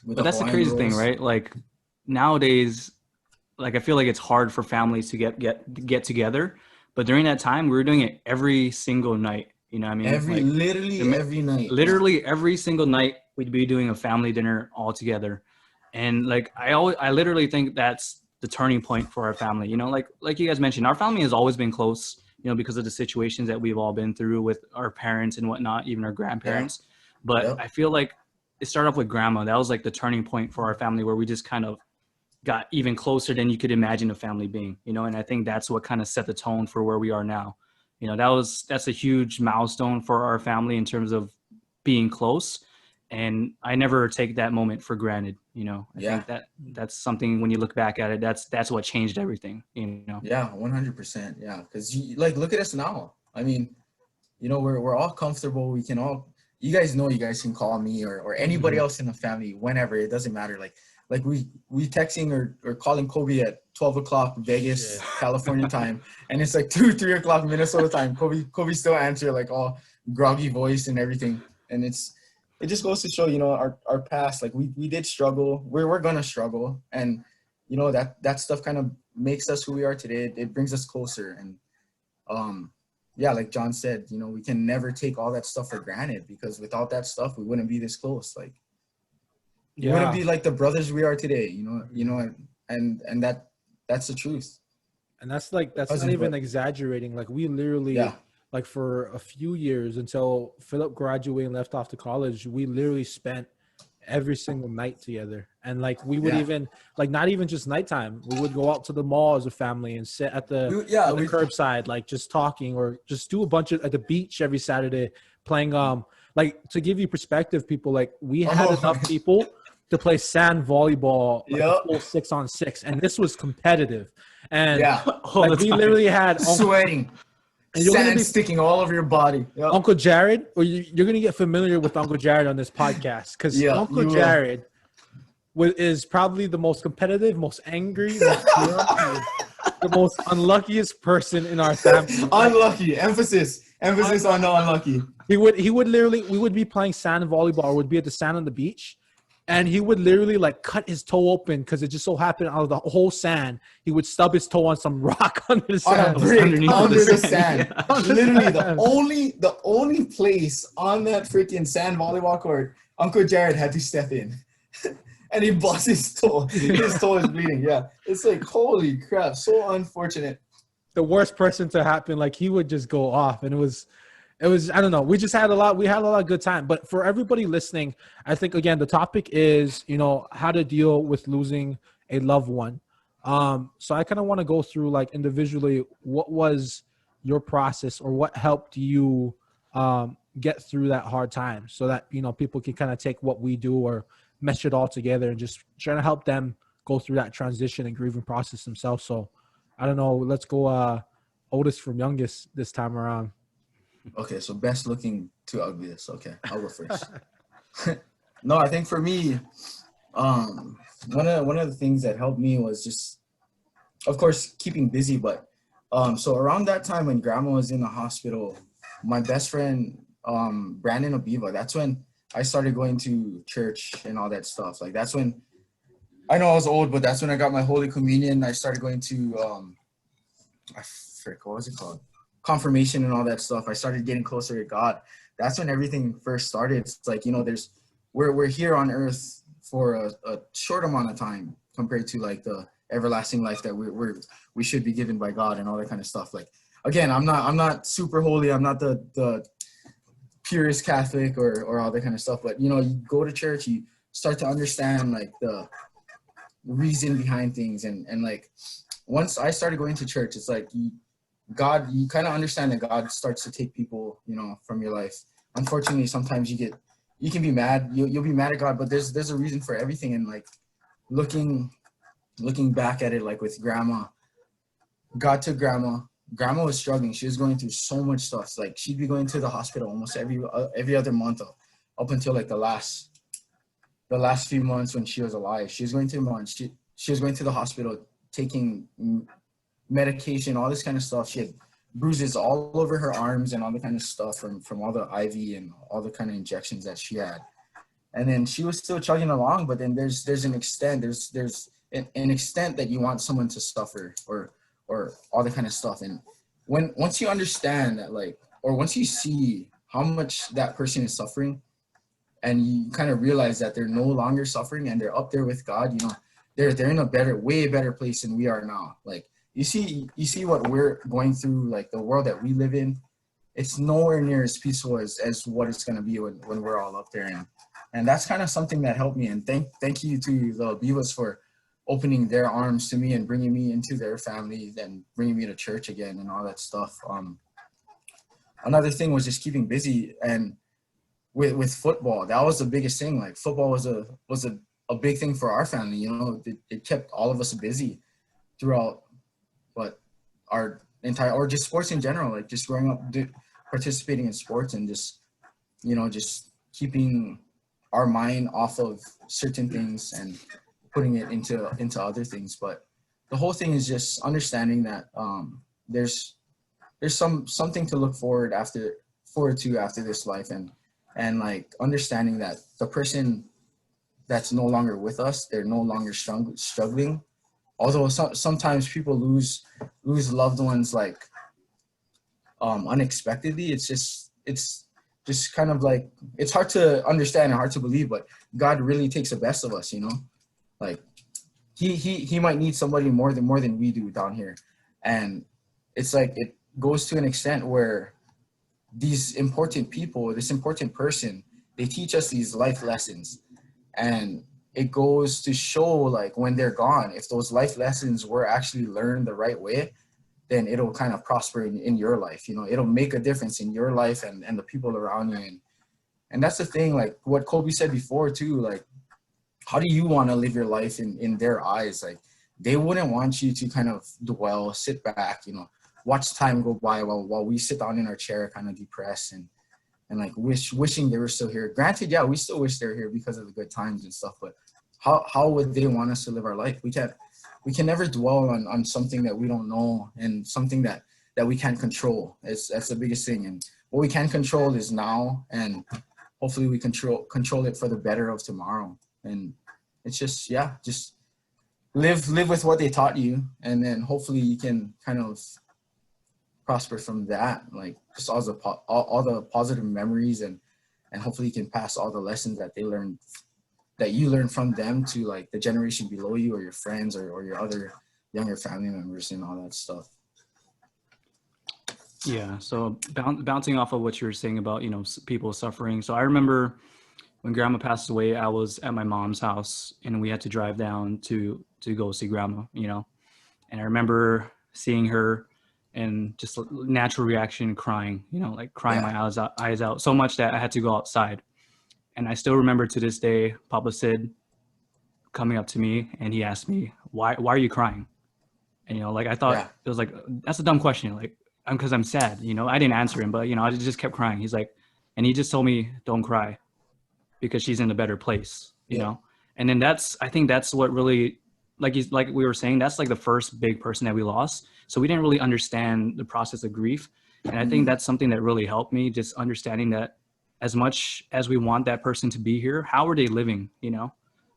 With But that's the Hawaiian crazy thing, rolls. right? Like nowadays, like I feel like it's hard for families to get together. But during that time, we were doing it every single night. You know what I mean? Like, Literally every night. literally every single night we'd be doing a family dinner all together. And like I literally think that's the turning point for our family. You know, like you guys mentioned, our family has always been close, you know, because of the situations that we've all been through with our parents and whatnot, even our grandparents. But Yep. I feel like it started off with grandma. That was like the turning point for our family, where we just kind of got even closer than you could imagine a family being, you know. And I think that's what kind of set the tone for where we are now. You know, that's a huge milestone for our family in terms of being close. And I never take that moment for granted. You know, I Yeah. think that's something, when you look back at it, that's what changed everything, you know. Yeah, 100%. Yeah, because like look at us now. I mean, you know, we're all comfortable. We can all. You guys know you guys can call me or anybody else in the family whenever. It doesn't matter. Like we texting or calling Kolby at 12 o'clock Vegas, California time, and it's like 3 o'clock Minnesota time. Kolby still answer like all groggy voice and everything, and it just goes to show, you know, our past. Like we did struggle. We're gonna struggle, and you know that stuff kind of makes us who we are today. It brings us closer, and yeah, like John said, you know, we can never take all that stuff for granted, because without that stuff, we wouldn't be this close. Like, we wouldn't be like the brothers we are today. You know, and that's the truth. And that's like that's Cousin, not even but- exaggerating. Like we literally, Yeah. like for a few years until Phillip graduated and left off to college, we literally spent every single night together. And like we would Yeah. even like not even just nighttime. We would go out to the mall as a family and sit at the We curbside, like just talking, or just do a bunch of at the beach every Saturday playing. Like to give you perspective, people, like we had enough people to play sand volleyball, like a Yep. full 6-on-6, and this was competitive. And yeah, All like the we time. literally had sweating, and you're gonna sand be- sticking all over your body. Yep. Uncle Jared, or you're gonna get familiar with Uncle Jared on this podcast, because Yeah, Uncle you will. Jared is probably the most competitive, most angry, most grumpy, the most unluckiest person in our family. Unlucky. Emphasis on the unlucky. He would literally, we would be playing sand volleyball, or would be at the sand on the beach, and he would literally like cut his toe open because it just so happened out of the whole sand, he would stub his toe on some rock under the On a sand. brick underneath under the the sand. sand. Yeah. Literally the only place on that freaking sand volleyball court Uncle Jared had to step in. And he busts his toe. His toe is bleeding. Yeah. It's like, holy crap. So unfortunate. The worst person to happen. Like he would just go off, and it was I don't know. We had a lot of good time. But for everybody listening, I think again the topic is, you know, how to deal with losing a loved one. So I kind of want to go through like individually, what was your process, or what helped you get through that hard time, so that, you know, people can kind of take what we do or mesh it all together and just trying to help them go through that transition and grieving process themselves. So I don't know. Let's go oldest from youngest this time around. Okay, so best looking to ugliest. Okay, I'll go first. No, I think for me, one of the things that helped me was just, of course, keeping busy. But so around that time when Grandma was in the hospital, my best friend Brandon Obiva. That's when I started going to church and all that stuff. Like that's when I know I was old, but that's when I got my Holy Communion. I started going to what was it called? Confirmation and all that stuff. I started getting closer to God. That's when everything first started. It's like, we're here on earth for a short amount of time compared to like the everlasting life that we should be given by God and all that kind of stuff. Like, again, I'm not super holy. I'm not the purest Catholic or all that kind of stuff. But, you go to church, you start to understand like the reason behind things. And like, once I started going to church, it's like you kind of understand that God starts to take people, from your life. Unfortunately, sometimes you can be mad. You'll be mad at God, but there's a reason for everything. And like looking back at it, like with grandma, God took grandma. Grandma was struggling. She was going through so much stuff. Like she'd be going to the hospital almost every other month up until like the last few months when she was alive. She was going to the hospital, taking medication, all this kind of stuff. She had bruises all over her arms and all the kind of stuff from all the IV and all the kind of injections that she had. And then she was still chugging along, but then there's an extent, there's an extent that you want someone to suffer or all the kind of stuff. And once you understand that, like, or once you see how much that person is suffering, and you kind of realize that they're no longer suffering and they're up there with God, they're in a way better place than we are now. Like you see what we're going through, like the world that we live in, it's nowhere near as peaceful as what it's going to be when we're all up there. And that's kind of something that helped me. And thank you to the Bivas for opening their arms to me and bringing me into their family and bringing me to church again and all that stuff. Another thing was just keeping busy, and with football, that was the biggest thing. Like football was a big thing for our family. It kept all of us busy throughout, but our entire, or just sports in general, like just growing up, participating in sports and just keeping our mind off of certain things and putting it into other things. But the whole thing is just understanding that there's something to look forward to after this life, and like understanding that the person that's no longer with us, they're no longer struggling. Although sometimes people lose loved ones like unexpectedly. It's just kind of like, it's hard to understand and hard to believe, but God really takes the best of us, like he might need somebody more than we do down here. And it's like, it goes to an extent where these important people, this important person, they teach us these life lessons. And it goes to show, like, when they're gone, if those life lessons were actually learned the right way, then it'll kind of prosper in your life. It'll make a difference in your life and the people around you. And that's the thing, like what Kolby said before too, like, how do you want to live your life in their eyes? Like, they wouldn't want you to kind of dwell, sit back, watch time go by while we sit down in our chair kind of depressed and like wishing they were still here. Granted, yeah, we still wish they were here because of the good times and stuff, but how would they want us to live our life? We can never dwell on something that we don't know and something that we can't control. That's the biggest thing. And what we can control is now, and hopefully we control it for the better of tomorrow. And it's just live with what they taught you, and then hopefully you can kind of prosper from that, like just all the positive memories, and hopefully you can pass all the lessons that you learned from them to like the generation below you, or your friends, or your other younger family members and all that stuff. Yeah, so bouncing off of what you were saying about, people suffering. So I remember when grandma passed away, I was at my mom's house and we had to drive down to go see grandma, and I remember seeing her and just natural reaction, crying, like crying my eyes out so much that I had to go outside. And I still remember to this day, Papa Sid coming up to me and he asked me, why are you crying? And, like, I thought it was like, that's a dumb question. Like, because I'm sad, I didn't answer him, but, I just kept crying. He's like, and he just told me, don't cry because she's in a better place, you know? And then I think that's what really, like we were saying, that's like the first big person that we lost. So we didn't really understand the process of grief. And I think that's something that really helped me, just understanding that as much as we want that person to be here, how are they living, you know?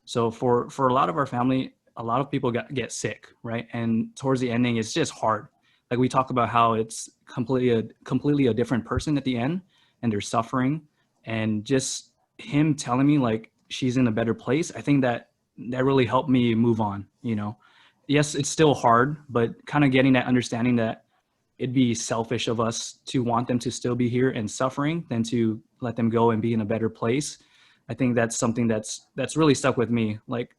So for a lot of our family, a lot of people get sick, right? And towards the ending, it's just hard. Like we talk about how it's completely a different person at the end, and they're suffering, and just him telling me like she's in a better place. I think that really helped me move on, you know? Yes, it's still hard, but kind of getting that understanding that it'd be selfish of us to want them to still be here and suffering than to let them go and be in a better place. I think that's something that's really stuck with me. Like,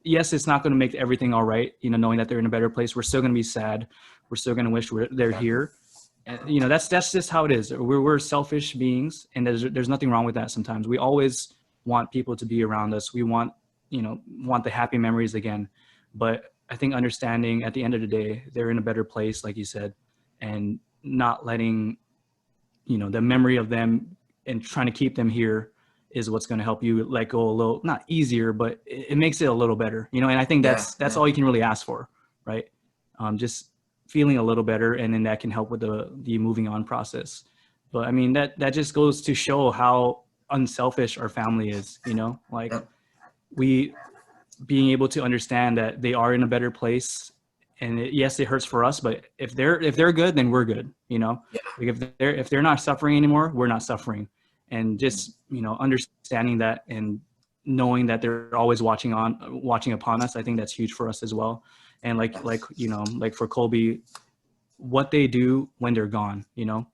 yes, it's not going to make everything all right, you know, knowing that they're in a better place. We're still going to be sad. We're still going to wish they're here. And, you know, that's just how it is. We're selfish beings, and there's nothing wrong with that. Sometimes we always want people to be around us. We want the happy memories again. But I think understanding at the end of the day, they're in a better place, like you said, and not letting, you know, the memory of them and trying to keep them here is what's going to help you let go a little, not easier, but it makes it a little better, you know? And I think that's all you can really ask for, right? Just feeling a little better, and then that can help with the moving on process. But I mean, that just goes to show how unselfish our family is, you know, like we being able to understand that they are in a better place. And yes, it hurts for us, but if they're good, then we're good, you know? Like if they're not suffering anymore, we're not suffering. And just, you know, understanding that and knowing that they're always watching upon us, I think that's huge for us as well. And like you know, like for Kolby, what they do when they're gone, you know,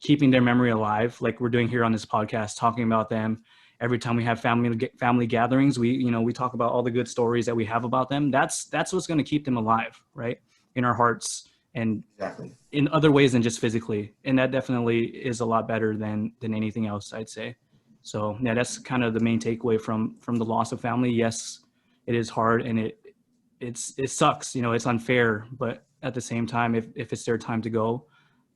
keeping their memory alive, like we're doing here on this podcast, talking about them. Every time we have family gatherings, we talk about all the good stories that we have about them. That's what's going to keep them alive, right? In our hearts, and in other ways than just physically. And that definitely is a lot better than anything else, I'd say. So yeah, that's kind of the main takeaway from the loss of family. Yes, it is hard, and it sucks, you know, it's unfair, but at the same time, if it's their time to go,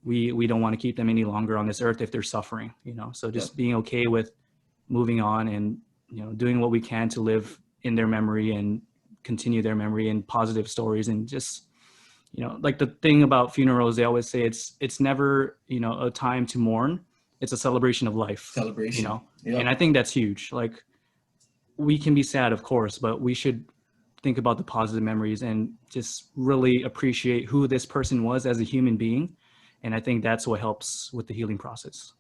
we don't want to keep them any longer on this earth if they're suffering, you know? So just being okay with moving on, and, you know, doing what we can to live in their memory and continue their memory and positive stories. And just, you know, like the thing about funerals, they always say it's never, you know, a time to mourn. It's a celebration of life. You know? And I think that's huge. Like, we can be sad, of course, but we should think about the positive memories and just really appreciate who this person was as a human being. And I think that's what helps with the healing process.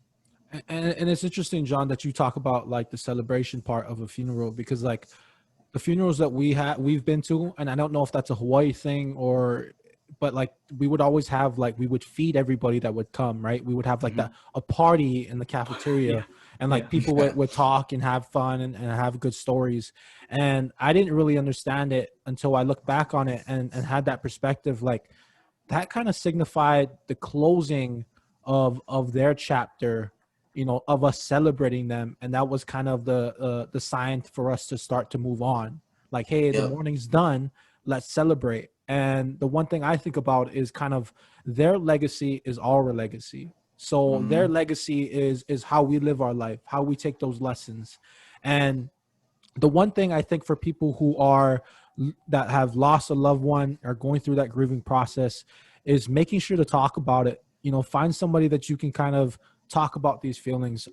And it's interesting, John, that you talk about like the celebration part of a funeral, because like the funerals that we've been to, and I don't know if that's a Hawaii thing but like we would always have, like, we would feed everybody that would come, right? We would have like a party in the cafeteria, and like people would talk and have fun and have good stories. And I didn't really understand it until I looked back on it and had that perspective. Like, that kind of signified the closing of their chapter, you know, of us celebrating them. And that was kind of the sign for us to start to move on. Like, hey, the mourning's done, let's celebrate. And the one thing I think about is kind of their legacy is our legacy. So their legacy is how we live our life, how we take those lessons. And the one thing I think for people that have lost a loved one or going through that grieving process is making sure to talk about it. You know, find somebody that you can kind of talk about these feelings,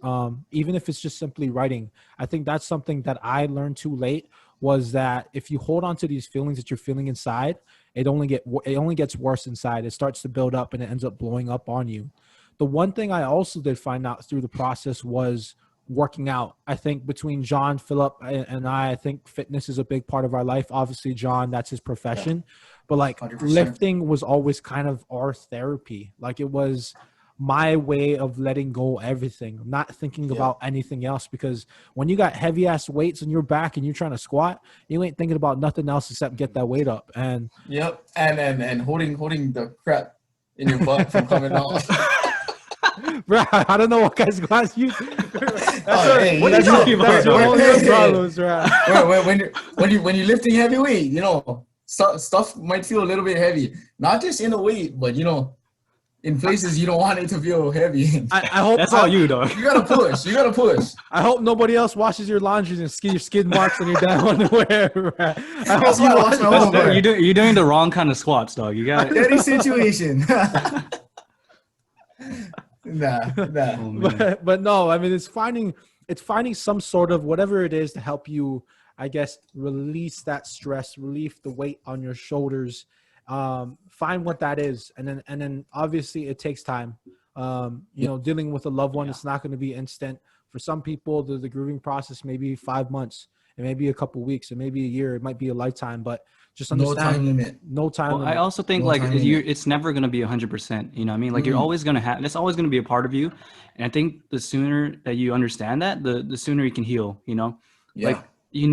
even if it's just simply writing. I think that's something that I learned too late, was that if you hold on to these feelings that you're feeling inside, it only gets worse inside. It starts to build up and it ends up blowing up on you. The one thing I also did find out through the process was working out. I think between John, Phillip, and I think fitness is a big part of our life. Obviously, John, that's his profession. But like 100%. Lifting was always kind of our therapy. Like, it was my way of letting go everything, not thinking about anything else. Because when you got heavy ass weights on your back and you're trying to squat, you ain't thinking about nothing else except get that weight up. And and holding the crap in your butt from coming off. Bro, I don't know what kind of squats you. That's your own problems, right? When you're lifting heavy weight, you know, stuff might feel a little bit heavy. Not just in the weight, but, you know, in places you don't want it to feel heavy. I hope that's all you, dog. You gotta push. I hope nobody else washes your laundry and your skid marks on your damn underwear. I hope you wash my underwear. You're doing the wrong kind of squats, dog. You got dirty situation. Nah. Oh man. But no, I mean, it's finding some sort of whatever it is to help you, I guess, release that stress, relieve the weight on your shoulders. Find what that is, and then obviously it takes time. You know, dealing with a loved one, it's not going to be instant. For some people, the grieving process may be 5 months, it may be a couple weeks, it may be a year, it might be a lifetime. But just No understand, time limit. no time Well, limit. I also think No like time limit. it's never gonna be 100%. You know what I mean? Like you're always gonna have. That's always gonna be a part of you. And I think the sooner that you understand that, the sooner you can heal. You know, Yeah. like you're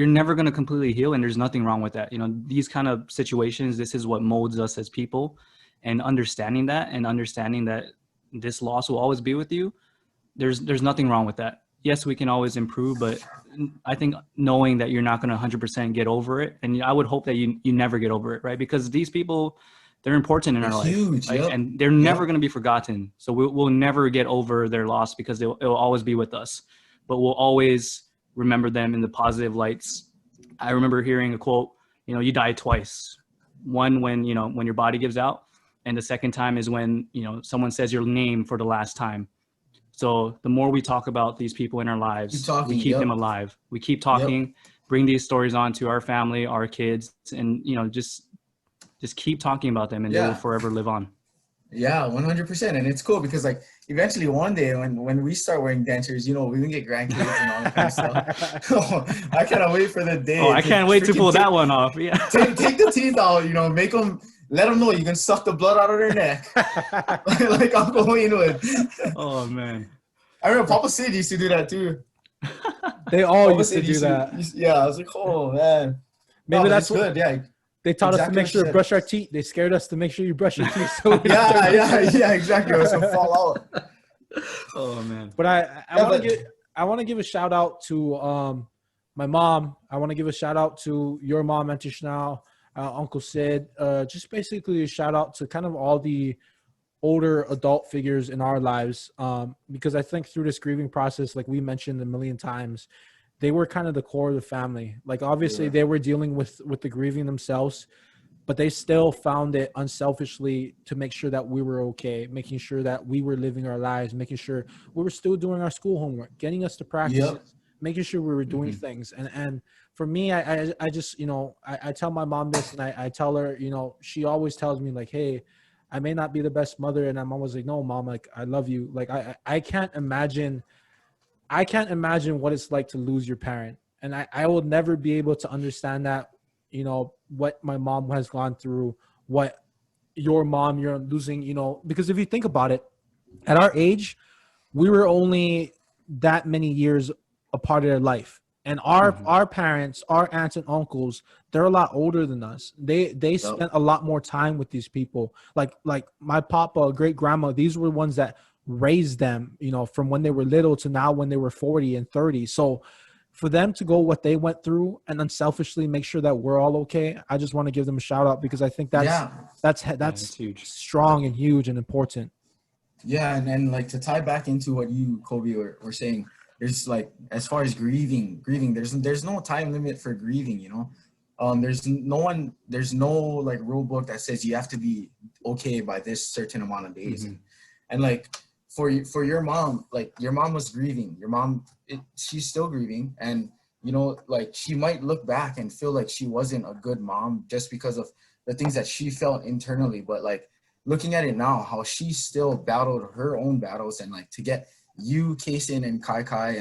never gonna completely heal, and there's nothing wrong with that. You know, these kind of situations, this is what molds us as people, and understanding that this loss will always be with you. There's nothing wrong with that. Yes, we can always improve, but I think knowing that you're not going to 100% get over it, and I would hope that you never get over it, right? Because these people, they're important in They're our life, huge, right? yep. And they're never going to be forgotten. So we'll never get over their loss because it'll always be with us. But we'll always remember them in the positive lights. I remember hearing a quote, you know, you die twice. One when, you know, when your body gives out, and the second time is when, you know, someone says your name for the last time. So the more we talk about these people in our lives, Keep talking, we keep yep. them alive. We keep talking, bring these stories on to our family, our kids, and, you know, just keep talking about them, and they will Yeah. forever live on. Yeah, 100%. And it's cool because like eventually one day when we start wearing dentures, you know, we can get grandkids and all that kind of stuff. I cannot wait for the day. Oh, I can't wait to pull that one off. Yeah. Take the teeth out, you know, let them know you can suck the blood out of their neck. Like Uncle Wayne would. Oh man. I remember Papa Sid used to do that too. They all Papa used to Sid do that. Yeah, I was like, oh man. Maybe No, but that's it's good. Yeah. They taught us to Exactly make what sure you to said. brush our teeth. They scared us to make sure you brush your teeth. So Yeah, exactly. It was gonna fall out. Oh man. But Yeah, I want to give a shout out to my mom. I want to give a shout out to your mom, Auntie Chanel, Uncle Sid. Just basically a shout out to kind of all the older adult figures in our lives, because I think through this grieving process, like we mentioned a million times, they were kind of the core of the family. Like obviously they were dealing with the grieving themselves, but they still found it unselfishly to make sure that we were okay, making sure that we were living our lives, making sure we were still doing our school homework, getting us to practices, making sure we were doing things. And for me, I just, you know, I tell my mom this, and I tell her, you know, she always tells me like, hey, I may not be the best mother. And I'm always like, no, mom, like, I love you. Like, I can't imagine what it's like to lose your parent. And I will never be able to understand that, you know, what my mom has gone through, what your mom, you're losing, you know, because if you think about it, at our age, we were only that many years a part of their life. And our parents, our aunts and uncles, they're a lot older than us. They spent a lot more time with these people. Like my papa, great grandma, these were ones that raised them, you know, from when they were little to now when they were 40 and 30. So for them to go what they went through and unselfishly make sure that we're all okay, I just want to give them a shout out, because I think that's huge. strong and huge and important. Yeah, and then like to tie back into what you, Kolby, were saying, there's like, as far as grieving, there's no time limit for grieving, you know. There's no like rule book that says you have to be okay by this certain amount of days. And like for your mom, like your mom was grieving. Your mom, she's still grieving, and you know, like she might look back and feel like she wasn't a good mom just because of the things that she felt internally. But like looking at it now, how she still battled her own battles, and like to get you, Kason, and Kai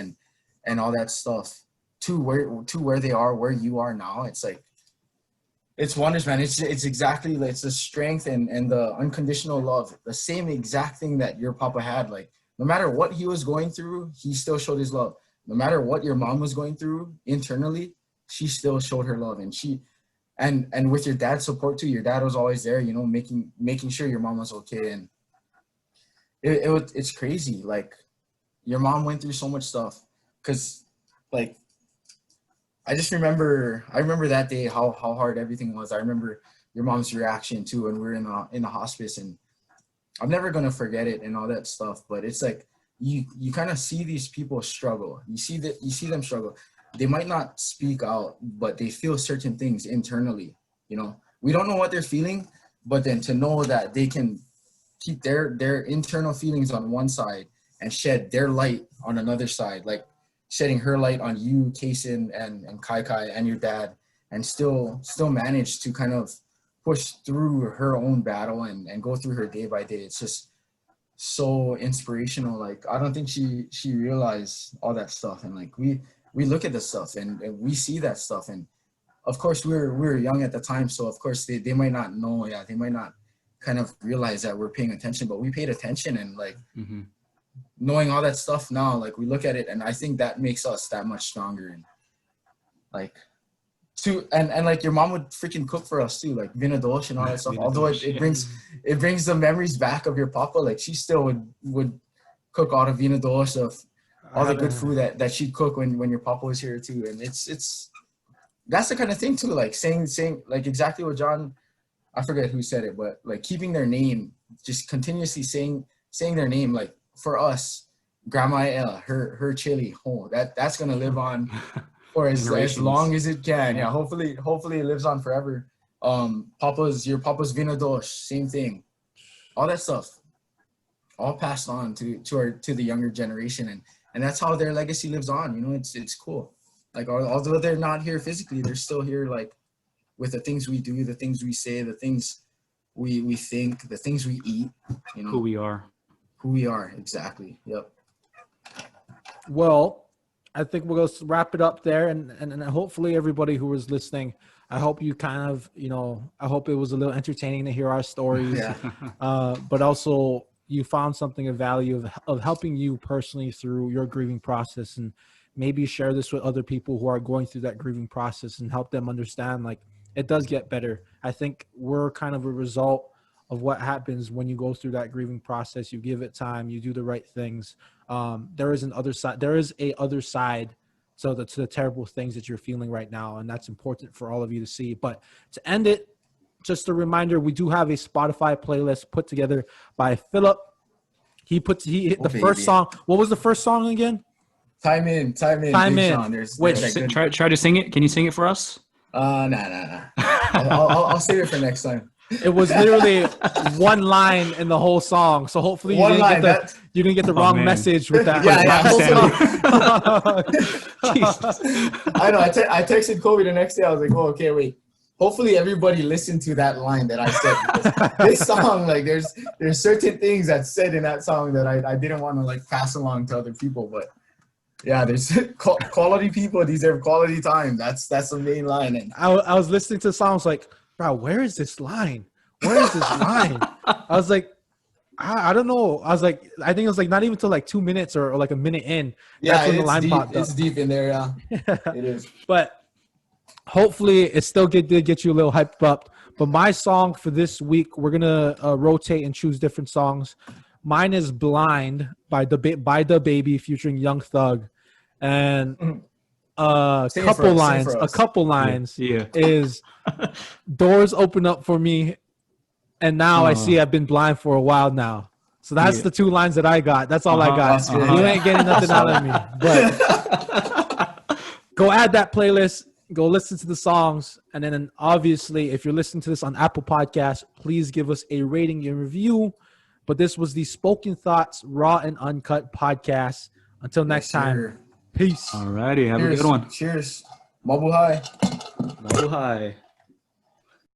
and all that stuff to where they are, where you are now. It's like, it's wonders, man. It's exactly, it's the strength and the unconditional love, the same exact thing that your papa had. Like no matter what he was going through, he still showed his love. No matter what your mom was going through internally, she still showed her love. And she and with your dad's support too, your dad was always there, you know, making sure your mom was okay. And it's crazy. Like your mom went through so much stuff, because like I remember that day how hard everything was. I remember your mom's reaction too when we were in the hospice, and I'm never gonna forget it and all that stuff. But it's like you kind of see these people struggle. You see them struggle. They might not speak out, but they feel certain things internally. You know, we don't know what they're feeling, but then to know that they can keep their internal feelings on one side and shed their light on another side, like shedding her light on you, Kason, and Kai Kai, and your dad, and still manage to kind of push through her own battle and go through her day by day. It's just so inspirational. Like, I don't think she realized all that stuff. And like, we look at this stuff and we see that stuff. And of course we were young at the time. So of course they might not know. Yeah. They might not kind of realize that we're paying attention, but we paid attention. And like, knowing all that stuff now, like we look at it, and I think that makes us that much stronger. And like, and like your mom would freaking cook for us too, like vinadosh and all that stuff. Although it brings the memories back of your papa. Like she still would cook all the vinadosh of all the good food that she'd cook when your papa was here too. And it's that's the kind of thing too, like saying like exactly what John, I forget who said it, but like keeping their name, just continuously saying their name. Like for us, Grandma El, her chili, that's gonna live on for as long as it can. Yeah, hopefully it lives on forever. Your papa's vinadosh, same thing. All that stuff, all passed on to the younger generation, and that's how their legacy lives on. You know, it's cool. Like although they're not here physically, they're still here. Like with the things we do, the things we say, the things we think, the things we eat. You know, who we are exactly. Yep. Well, I think we'll go wrap it up there, and hopefully everybody who was listening, I hope you kind of, I hope it was a little entertaining to hear our stories, but also you found something of value of helping you personally through your grieving process, and maybe share this with other people who are going through that grieving process and help them understand, like, it does get better. I think we're kind of a result of what happens when you go through that grieving process. You give it time, you do the right things. There is a other side to the terrible things that you're feeling right now, and that's important for all of you to see. But to end it, just a reminder, we do have a Spotify playlist put together by Phillip. He hit the first song. What was the first song again? Time in. Wait, try to sing it. Can you sing it for us? Nah. I'll save it for next time. It was literally one line in the whole song, so hopefully you didn't get the wrong message with that. I know. I texted Kolby the next day. I was like, "Oh, okay, wait. Hopefully everybody listened to that line that I said, because this song, like, there's certain things that's said in that song that I didn't want to like pass along to other people, but." Yeah, there's quality people deserve quality time. That's the main line. And I was listening to the song. I was like, bro, where is this line? Where is this line? I was like, I don't know. I was like, I think it was like not even till like 2 minutes or like a minute in. That's when the line popped up. It's deep in there, yeah. It is. But hopefully it still did get you a little hyped up. But my song for this week, we're gonna rotate and choose different songs. Mine is "Blind" by the Baby featuring Young Thug, and a couple lines is "Doors open up for me, and now I see I've been blind for a while now." So that's the two lines that I got. That's all I got. You ain't getting nothing out of me. But go add that playlist. Go listen to the songs, and then obviously, if you're listening to this on Apple Podcasts, please give us a rating and review. But this was the Spoken Thoughts Raw and Uncut podcast. Until next time, peace. Alrighty, have a good one. Cheers. Mabuhay. Mabuhay.